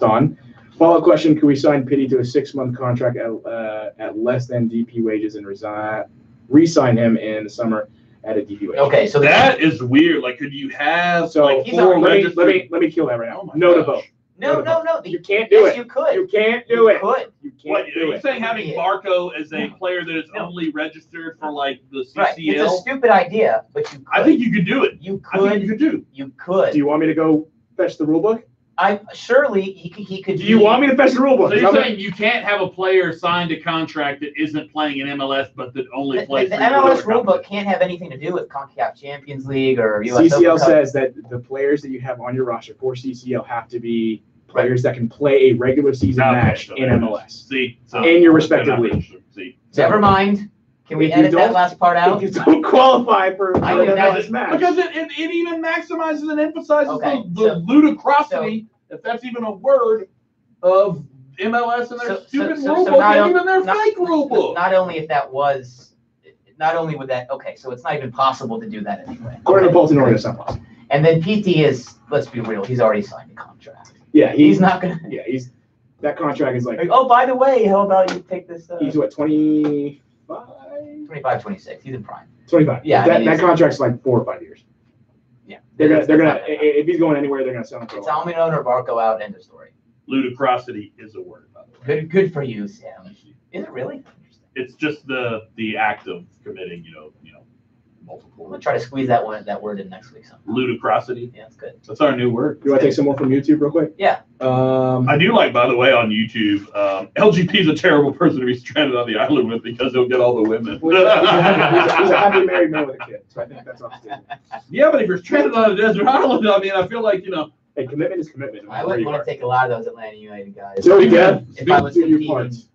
on. Follow-up question: could we sign Pitti to a 6-month contract at less than DP wages and re-sign him in the summer at a DPOA. Okay, so That is weird. Like, could you have So like He's four already- registered? let me kill that right now. Oh my No to gosh. vote. no. You can't do Yes, it. you could. You can't do You it. could. You What can't are do you it. saying? Having Yeah. Barco as a player that is No. only registered for like the Right. It's a CCL? stupid idea, but you could. I think you could do it. you I think you could. could do. You could. Do you want me to go fetch the rule book? Surely he could. Do you want me to fetch the rule book? So you're I'm gonna- saying you can't have a player signed a contract that isn't playing in MLS, but that only The plays MLS for another rulebook company? can't have anything to do with CONCACAF Champions League or US CCL Open Cup. says that the players that you have on your roster for CCL have to be players that can play a regular season Okay, match so in there it is. MLS. See, so In your respective they're not league. registered. See, Never mind. Can we If you edit that don't- last part out? If you don't qualify for an I think MLS match. because it even maximizes and emphasizes Okay, the ludicrosity, if that's even a word, of MLS and their stupid rule book and even their fake rule book. Not only if that was, not only would that, okay, so it's not even possible to do that anyway. According to Okay. Bolton Order, it's not possible. And then PT is, let's be real, he's already signed a contract. Yeah, He's not gonna, Yeah, that contract is like oh, by the way, how about you take this, he's what 25? 25, 26, he's in prime. 25. Yeah, I that, mean, that it's- contract's like 4 or 5 years. Yeah. They're gonna It's not that bad. if he's going anywhere, they're gonna sell him for a It's lot. Almiron or Barco out, end of story. Ludicrosity is a word, by the way. Good for you, Sam. Is it really? It's just the act of committing, I'm multiple gonna try to squeeze that word in next week sometime. ludicrosity. Yeah, that's good. That's our new word. You want to take some more from YouTube real quick? Yeah. I do like, by the way, on YouTube, LGP is a terrible person to be stranded on the island with because he'll get all the women. He's a happy married man with a kid, so I think that's off the table. Yeah, but if you're stranded on a desert island, I mean, I feel like, Hey, commitment is commitment. no I matter where wouldn't you want are. to take a lot of those Atlanta United guys. So, yeah, If I was do your competing parts.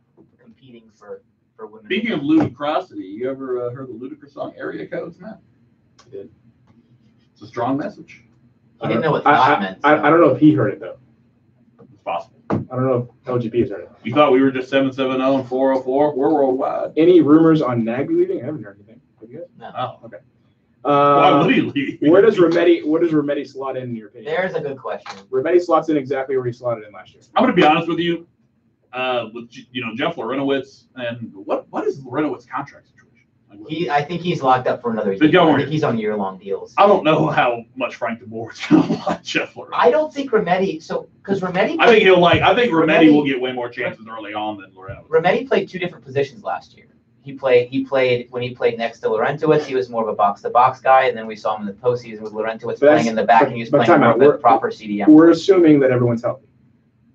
for women. speaking of ludicrosity, you ever heard the Ludacris song Area Codes, man? I did. It's a strong message. He didn't know what I thought meant. I don't know if he heard it though. It's possible. I don't know if LGP has heard it. You thought we were just 770 and 404? We're worldwide. Any rumors on Nagby leaving? I haven't heard anything. Have you guys? No. Oh. Why would he leave? Where does Remedi slot in your opinion? There's a good question. Remedi slots in exactly where he slotted in last year. I'm going to be honest with you. With Jeff Lorenowitz, and what is Lorenowitz's contract situation? Like, I think he's locked up for another But year. don't I worry. think he's on year-long deals. I don't know how much Frank DeBoer is going to like Jeff Lorenowitz. I don't think Remedi. So because Remedi, I think Remedi will Remedi- get way more chances early on than Lorenowitz. Remedi played two different positions last year. He played when he played next to Laurentowicz, he was more of a box-to-box guy, and then we saw him in the postseason with Laurentowicz playing in the back, and he was but playing time more out. of a We're- proper CDM. We're assuming that everyone's healthy.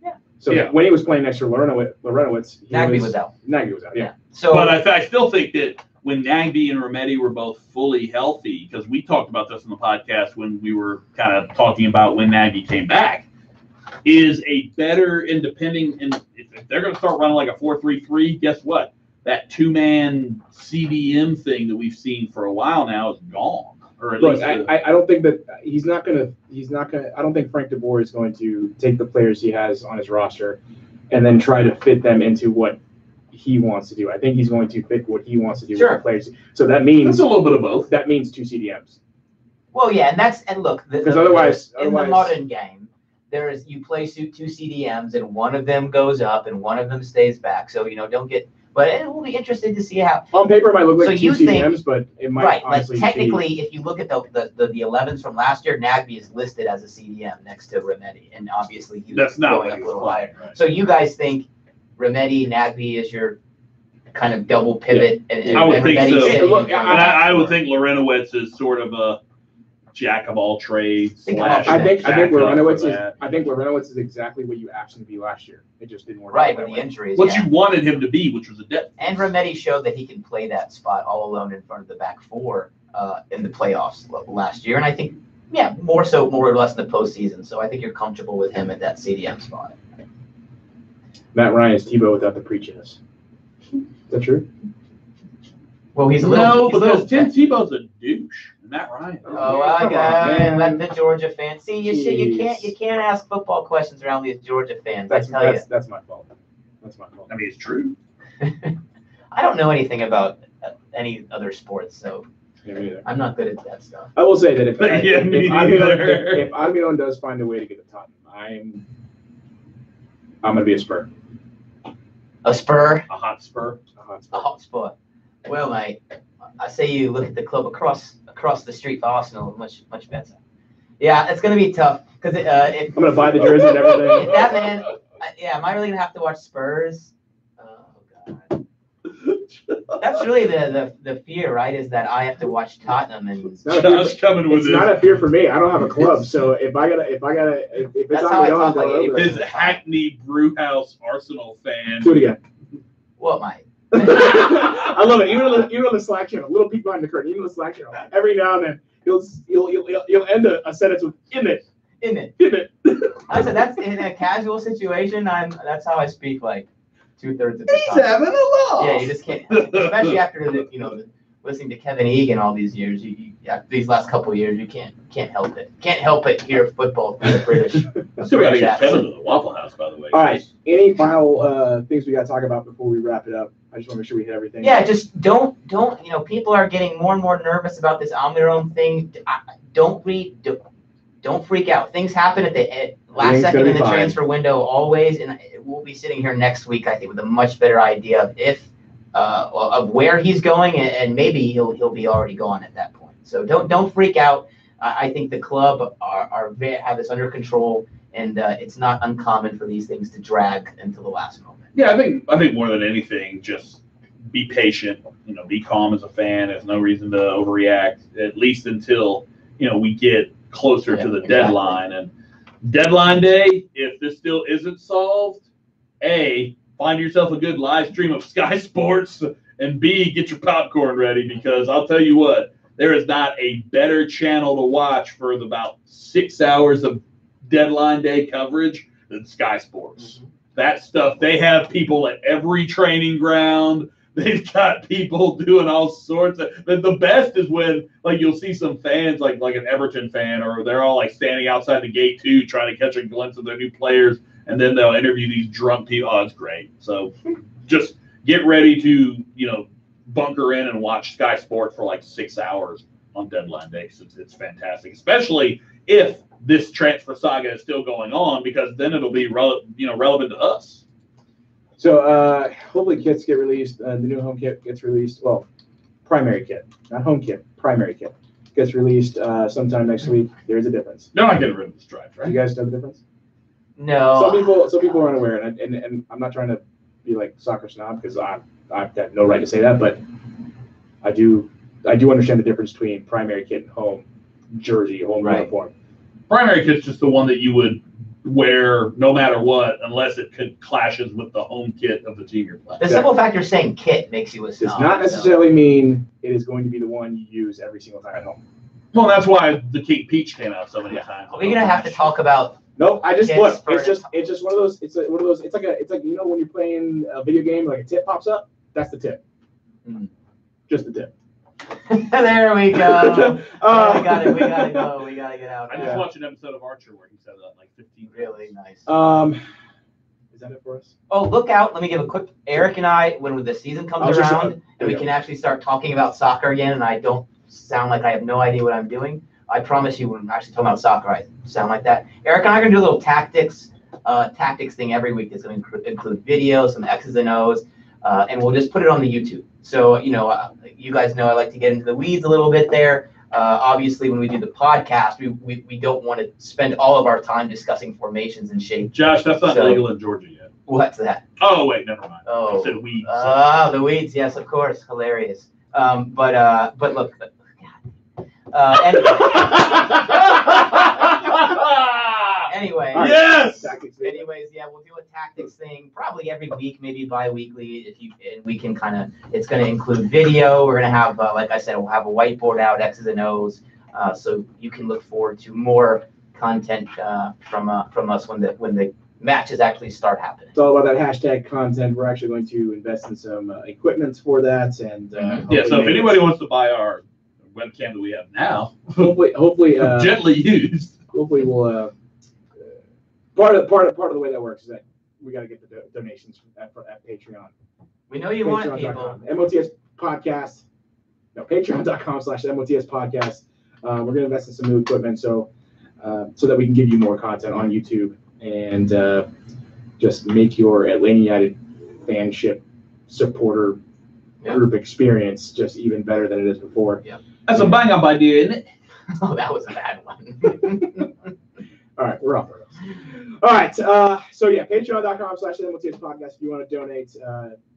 Yeah. So Yeah. when he was playing next to Lorenowitz, Nagby was out. Nagby was out. Yeah. So But I still think that when Nagby and Remedi were both fully healthy, because we talked about this in the podcast when we were kind of talking about when Nagby came back, is a better independent. And if they're going to start running like a 4-3-3, guess what? That two-man CDM thing that we've seen for a while now is gone. Or at Look, least I don't think that he's not gonna. I don't think Frank DeBoer is going to take the players he has on his roster and then try to fit them into what he wants to do. I think he's going to pick what he wants to do Sure. with the players. So that means it's a little bit of both. that means 2 CDMs. well, yeah, and look, Because otherwise- in the modern game, you play two CDMs, and one of them goes up, and one of them stays back. So don't get. But it will be interesting to see how. On paper, it might look like So 2 you think- CDMs, but it might Right, like honestly technically, if you look at the 11s from last year, Nagby is listed as a CDM next to Remedi, and obviously he was That's not going what up he a was little playing, higher. right? So you guys think Remedi, Nagby is your kind of double pivot, and I would think Remedi so. sitting Look, in- And I would think Lorenowitz is sort of a jack of all trades. Think slash I think backup for that. Lorenowitz is exactly what you asked him to be last year. It just didn't work. right out with that the way. injuries. What yeah. you wanted him to be, which was a depth. And Remedi showed that he can play that spot all alone in front of the back four in the playoffs last year, and I think more or less in the postseason. So I think you're comfortable with him at that CDM spot. Matt Ryan is Tebow without the preachiness. Is that true? Well, he's a No, little. because Tim Tebow's a douche. And Matt Ryan. Oh, I Come on, got man. let the Georgia fans see. You Jeez. can't ask football questions around these Georgia fans. That's I tell you. that's my fault. That's my fault. I mean, it's true. I don't know anything about any other sports, so Yeah, me neither. I'm not good at that stuff. I will say that if Yeah, me neither. if Almiron does find a way to get to Tottenham, I'm gonna be a Spur. A spur, A hot spur. A hot a Spur. hot spot. Well, mate, I say you look at the club across the street for Arsenal, much better. Yeah, it's gonna be tough because I'm gonna buy the jersey and everything. That man, am I really gonna have to watch Spurs? Oh God. That's really the fear, right? Is that I have to watch Tottenham and Josh coming with it's it. not a fear for me. I don't have a club, so if it's That's on how me, I don't talk go like over it. it. His Hackney Brewhouse Arsenal fan. Do it again. what, Mike? I love it. Even on the Slack channel, little peek behind the curtain. Even on the Slack channel, every now and then you'll end a sentence with "in it." In it. In it. I said that's in a casual situation. That's how I speak like 2/3 of the He's time. having a laugh. Yeah, you just can't, especially after listening to Kevin Egan all these years. These last couple of years, you can't help it. Can't help it hear football through the British. Still got to get Kevin to the Waffle House, by the way. All right. Any final things we got to talk about before we wrap it up? I just want to make sure we hit everything. Yeah, just don't. People are getting more and more nervous about this Omniron thing. Don't freak out. Things happen at the last second in the transfer window always, and we'll be sitting here next week, I think, with a much better idea of where he's going, and maybe he'll be already gone at that point. So don't freak out. I think the club have this under control, and it's not uncommon for these things to drag until the last moment. Yeah, I think more than anything, just be patient. Be calm as a fan. There's no reason to overreact, at least until we get closer to the deadline. And deadline day, if this still isn't solved, A, find yourself a good live stream of Sky Sports, and B, get your popcorn ready, because I'll tell you what, there is not a better channel to watch for about 6 hours of deadline day coverage than Sky Sports. Mm-hmm. That stuff, they have people at every training ground. They've got people doing all sorts of. But the best is when you'll see some fans like an Everton fan, or they're all standing outside the gate too, trying to catch a glimpse of their new players, and then they'll interview these drunk people. Oh, it's great. So just get ready to bunker in and watch Sky Sports for 6 hours on deadline day. It's fantastic, especially if this transfer saga is still going on, because then it'll be relevant to us. So hopefully kits get released. The new home kit gets released. Well, primary kit, not home kit. Primary kit gets released sometime next week. There's a difference. They're not getting rid of the stripes, right? You guys know the difference? No. Some people are unaware, and I'm not trying to be like soccer snob, because I've got no right to say that, but I do understand the difference between primary kit and home jersey, home uniform. Primary kit's just the one that you would wear no matter what, unless it clashes with the home kit of the team you're playing. The simple fact you're saying kit makes you a snob. Does not necessarily mean it is going to be the one you use every single time at home. Well, that's why the King Peach came out so many times. We're gonna have to talk about. Nope, I just look. It's just one of those. It's one of those. It's like when you're playing a video game, like a tip pops up. That's the tip. Just the tip. There we go. We gotta go. We gotta get out. I just watched an episode of Archer where he said that 15 minutes. Really nice. Is that it for us? Oh, look out. Let me give a quick. Eric and I, when the season comes around and we can actually start talking about soccer again, and I don't sound like I have no idea what I'm doing, I promise you, when I'm actually talking about soccer, I sound like that. Eric and I are going to do a little tactics thing every week that's going to include videos, some X's and O's, and we'll just put it on the YouTube. So, you guys know I like to get into the weeds a little bit there. Obviously, when we do the podcast, we don't want to spend all of our time discussing formations and shapes. Josh, that's not legal in Georgia yet. What's that? Oh, wait, never mind. Oh, I said weeds. Oh, the weeds. Yes, of course. Hilarious. But look. Anyway. Yes. Anyways, yeah, we'll do a tactics thing probably every week, maybe bi-weekly. And we can it's going to include video. We're going to have, like I said, we'll have a whiteboard out, X's and O's, so you can look forward to more content from us when the matches actually start happening. It's all about that hashtag content. We're actually going to invest in some equipment for that, and so if anybody wants to buy our webcam that we have now, hopefully gently used. Hopefully we'll part of the way that works is that we got to get the donations at Patreon. We know you want people. MOTS Podcast. No, Patreon.com/MOTS Podcast. We're going to invest in some new equipment so that we can give you more content on YouTube and just make your Atlanta United fanship supporter group experience just even better than it is before. That's a bang up idea, isn't it? Oh, that was a bad one. All right, we're off. All right, so yeah, patreon.com/MOTS Podcast. If you want to donate,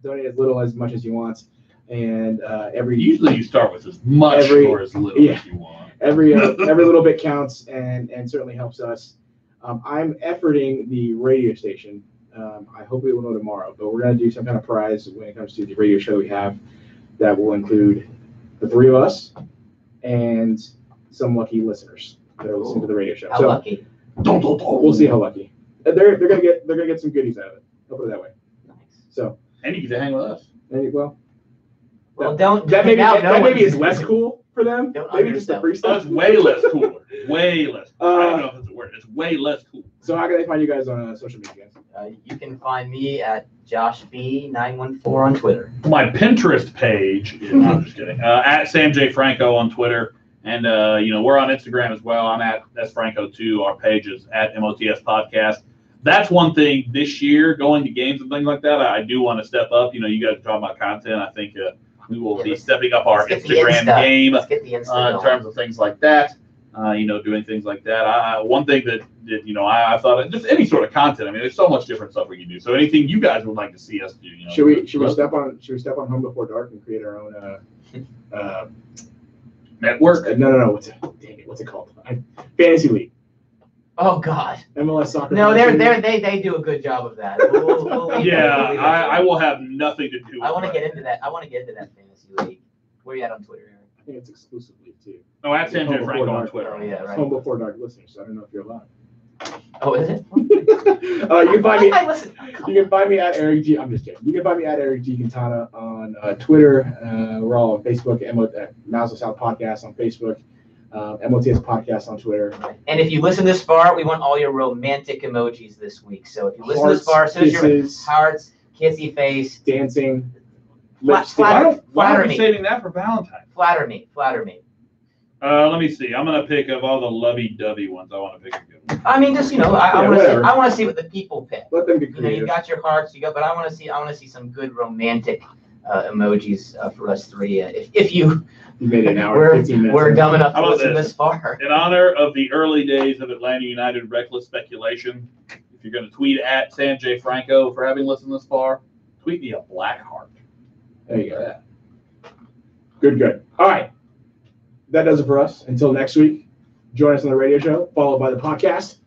donate as little as much as you want, and Usually you start with as much or as little as you want. Every little bit counts and certainly helps us. I'm efforting the radio station. I hope we will know tomorrow, but we're going to do some kind of prize when it comes to the radio show we have that will include the three of us and some lucky listeners that are listening to the radio show. How lucky? We'll see how lucky. They're gonna get some goodies out of it. I'll put it that way. Nice. So And you get to hang with us. well, that maybe is less cool for them. Don't Maybe just the free stuff. That's way less cooler. Way less. I don't know if that's a word. It's way less cool. So how can they find you guys on social media, guys? You can find me at JoshB914 on Twitter. My Pinterest page is, no, I'm just kidding, at Sam J. Franco on Twitter. And, we're on Instagram as well. I'm at SFranco2. Our page is at MOTS Podcast. That's one thing this year, going to games and things like that, I do want to step up. You guys are talking about content. I think we will be stepping up our Instagram game in terms of things like that. Doing things like that. One thing that I thought, just any sort of content. I mean, there's so much different stuff we can do. So anything you guys would like to see us do, Should we step on Home Before Dark and create our own network? No. What's it called? Fantasy League. Oh God. MLS soccer. No, they do a good job of that. We'll I will have nothing to do with I want to get into that. I want to get into that fantasy league. Where are you at on Twitter, Eric? I think it's exclusively too. Oh, at Sam J. Franco on Twitter. Oh, yeah, right. Home Before Dark listeners. So I don't know if you're allowed. Oh, is it? You can find me. I listen. You can find me at Eric G. I'm just kidding. You can find me at Eric G. Quintana on Twitter. We're all on Facebook. MOTS South Podcast on Facebook. MOTS Podcast on Twitter. And if you listen this far, we want all your romantic emojis this week. So if you listen this far, as soon as your hearts, kissy face, dancing, lipstick. Why are we saving that for Valentine's? Flatter me. Let me see. I'm gonna pick of all the lovey-dovey ones. I want to pick a good one. I mean, just I want to see what the people pick. Let them get creative. You got your hearts, but I want to see some good romantic emojis for us three. If you made an hour, 15 minutes. We're dumb enough to listen this far. In honor of the early days of Atlanta United reckless speculation, if you're going to tweet at Sam J. Franco for having listened this far, tweet me a black heart. There you go. Good. All right. That does it for us. Until next week, join us on the radio show, followed by the podcast.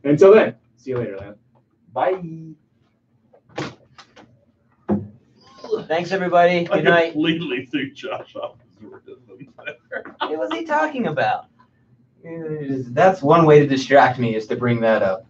And until then, see you later, man. Bye. Thanks, everybody. Good night. I completely threw Josh off his rhythm there. What was he talking about? That's one way to distract me, is to bring that up.